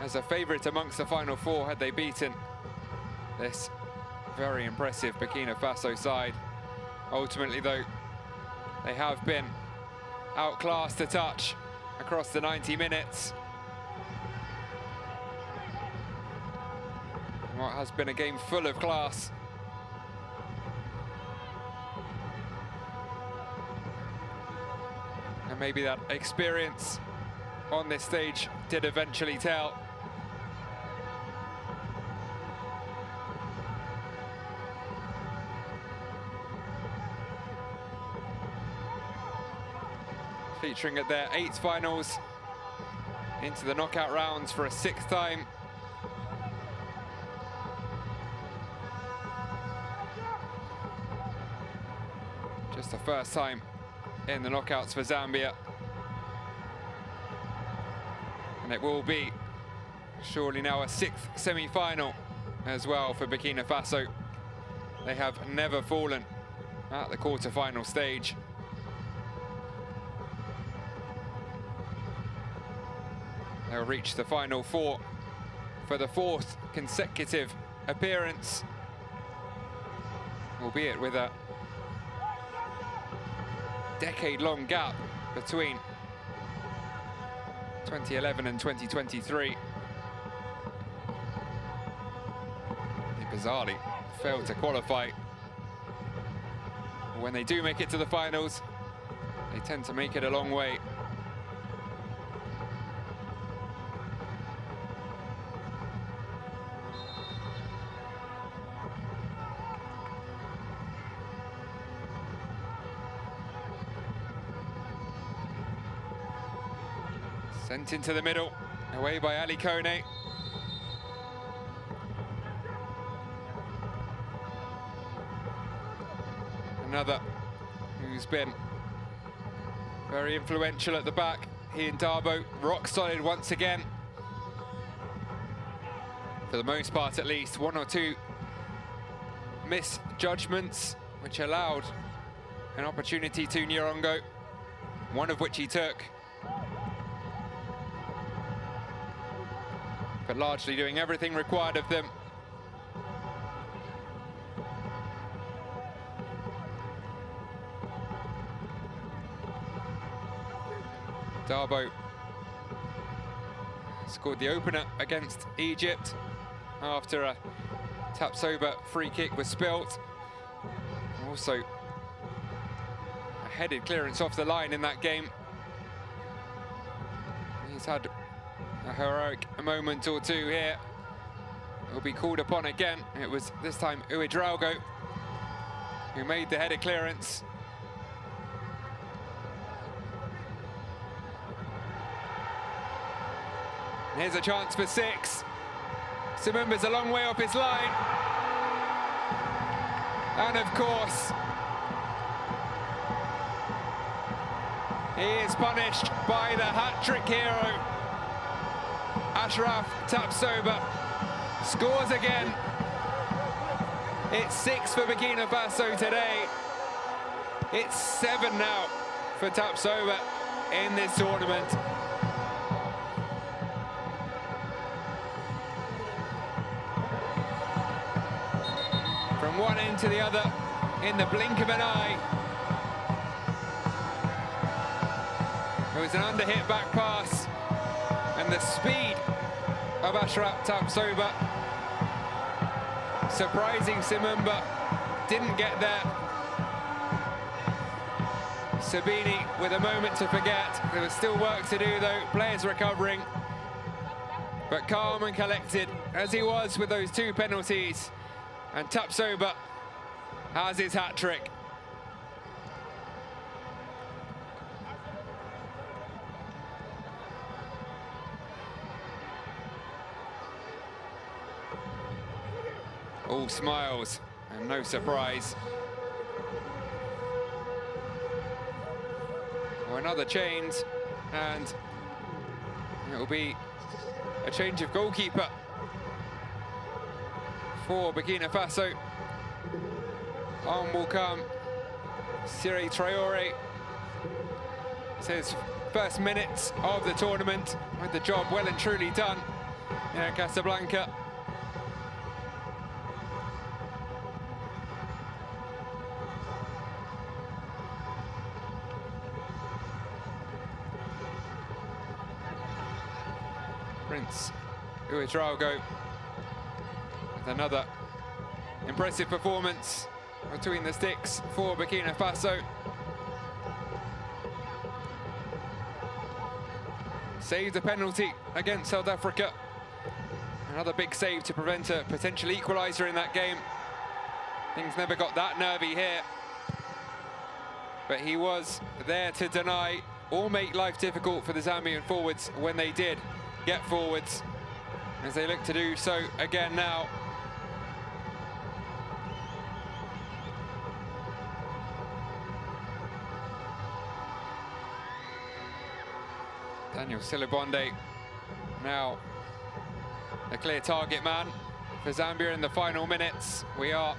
as a favourite amongst the final four had they beaten this very impressive Burkina Faso side. Ultimately, though, they have been outclassed a touch across the 90 minutes. What has been a game full of class. And maybe that experience on this stage did eventually tell. Featuring at their 8th finals, into the knockout rounds for a 6th time. Just the first time in the knockouts for Zambia. And it will be surely now a 6th semi-final as well for Burkina Faso. They have never fallen at the quarter-final stage. They'll reach the final four for the 4th consecutive appearance, albeit with a decade-long gap between 2011 and 2023. They bizarrely failed to qualify. When they do make it to the finals, they tend to make it a long way. Sent into the middle, away by Ali Kone. Another who's been very influential at the back. He and Darbo, rock solid once again. For the most part, at least, 1 or 2 misjudgments, which allowed an opportunity to Nyirongo, one of which he took. But largely doing everything required of them. Darbo scored the opener against Egypt after a Tapsoba free kick was spilt. Also a headed clearance off the line in that game. He's had a heroic moment or two here. Will be called upon again. It was this time Ouedraogo who made the header clearance. And here's a chance for 6. Simumba's a long way off his line. And of course, he is punished by the hat-trick hero. Ashraf Tapsoba scores again. It's 6 for Burkina Faso today. It's 7 now for Tapsoba in this tournament. From one end to the other in the blink of an eye. It was an underhit back pass, and the speed of Ashraf Tapsoba surprising Simumba, didn't get there. Sabini with a moment to forget. There was still work to do though, players recovering. But calm and collected, as he was with those 2 penalties. And Tapsoba has his hat-trick. All smiles and no surprise. Oh, another change, and it will be a change of goalkeeper for Burkina Faso. On will come Siri Traore. It's his first minutes of the tournament, with the job well and truly done here in Casablanca. Prince Ouedraogo with another impressive performance between the sticks for Burkina Faso. Saved the penalty against South Africa. Another big save to prevent a potential equaliser in that game. Things never got that nervy here. But he was there to deny or make life difficult for the Zambian forwards when they did get forwards, as they look to do so again now. Daniel Silibonde now a clear target man for Zambia in the final minutes. We are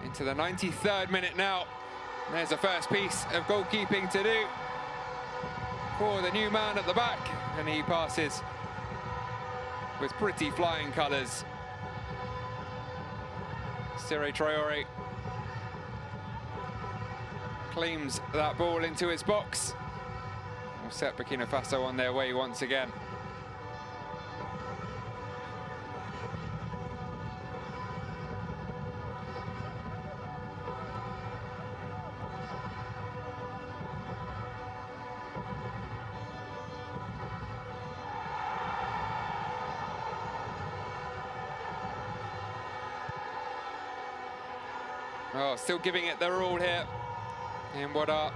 into the 93rd minute now. And there's a first piece of goalkeeping to do for the new man at the back, and he passes with pretty flying colours. Siri Traore claims that ball into his box. Will set Burkina Faso on their way once again. Oh, still giving it their all here in what are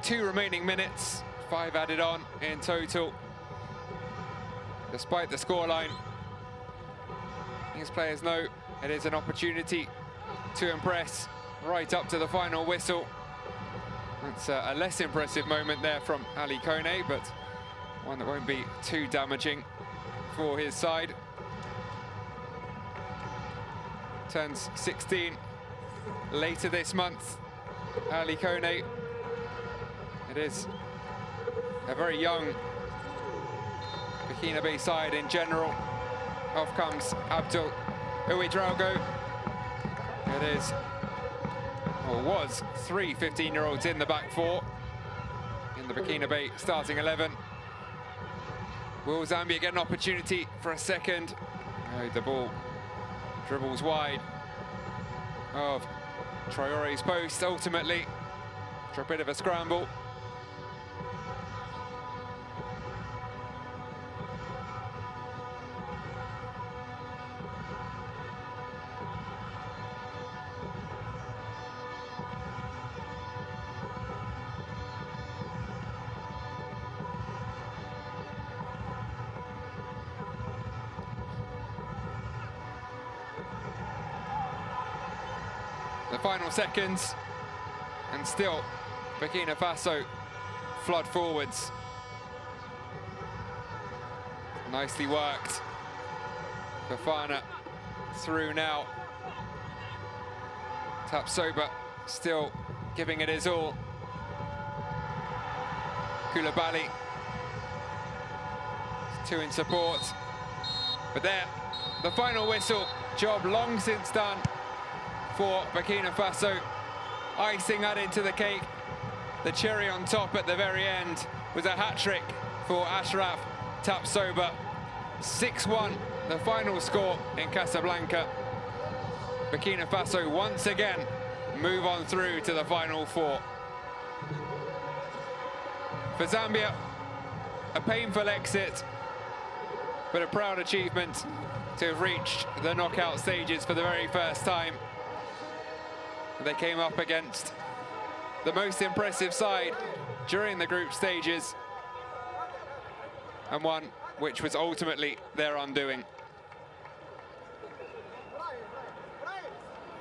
2 remaining minutes, 5 added on in total. Despite the scoreline, these players know it is an opportunity to impress right up to the final whistle. That's a less impressive moment there from Ali Kone, but one that won't be too damaging for his side. Turns 16 later this month, Ali Kone. It is a very young Burkina Faso side in general. Off comes Abdul Ouedraogo. It is, or was, 3 15-year-olds in the back 4 in the Burkina Faso starting 11. Will Zambia get an opportunity for a second? Oh, the ball dribbles wide of Traore's post, ultimately, for a bit of a scramble. The final seconds, and still Burkina Faso flood forwards. Nicely worked. Fofana through now. Tapsoba still giving it his all. Koulibaly, 2 in support. But there, the final whistle, job long since done for Burkina Faso. Icing added to the cake the cherry on top at the very end was a hat-trick for Ashraf Tapsoba. 6-1, the final score in Casablanca. Burkina Faso once again move on through to the final four. For Zambia, a painful exit, but a proud achievement to have reached the knockout stages for the very first time. They came up against the most impressive side during the group stages, and one which was ultimately their undoing.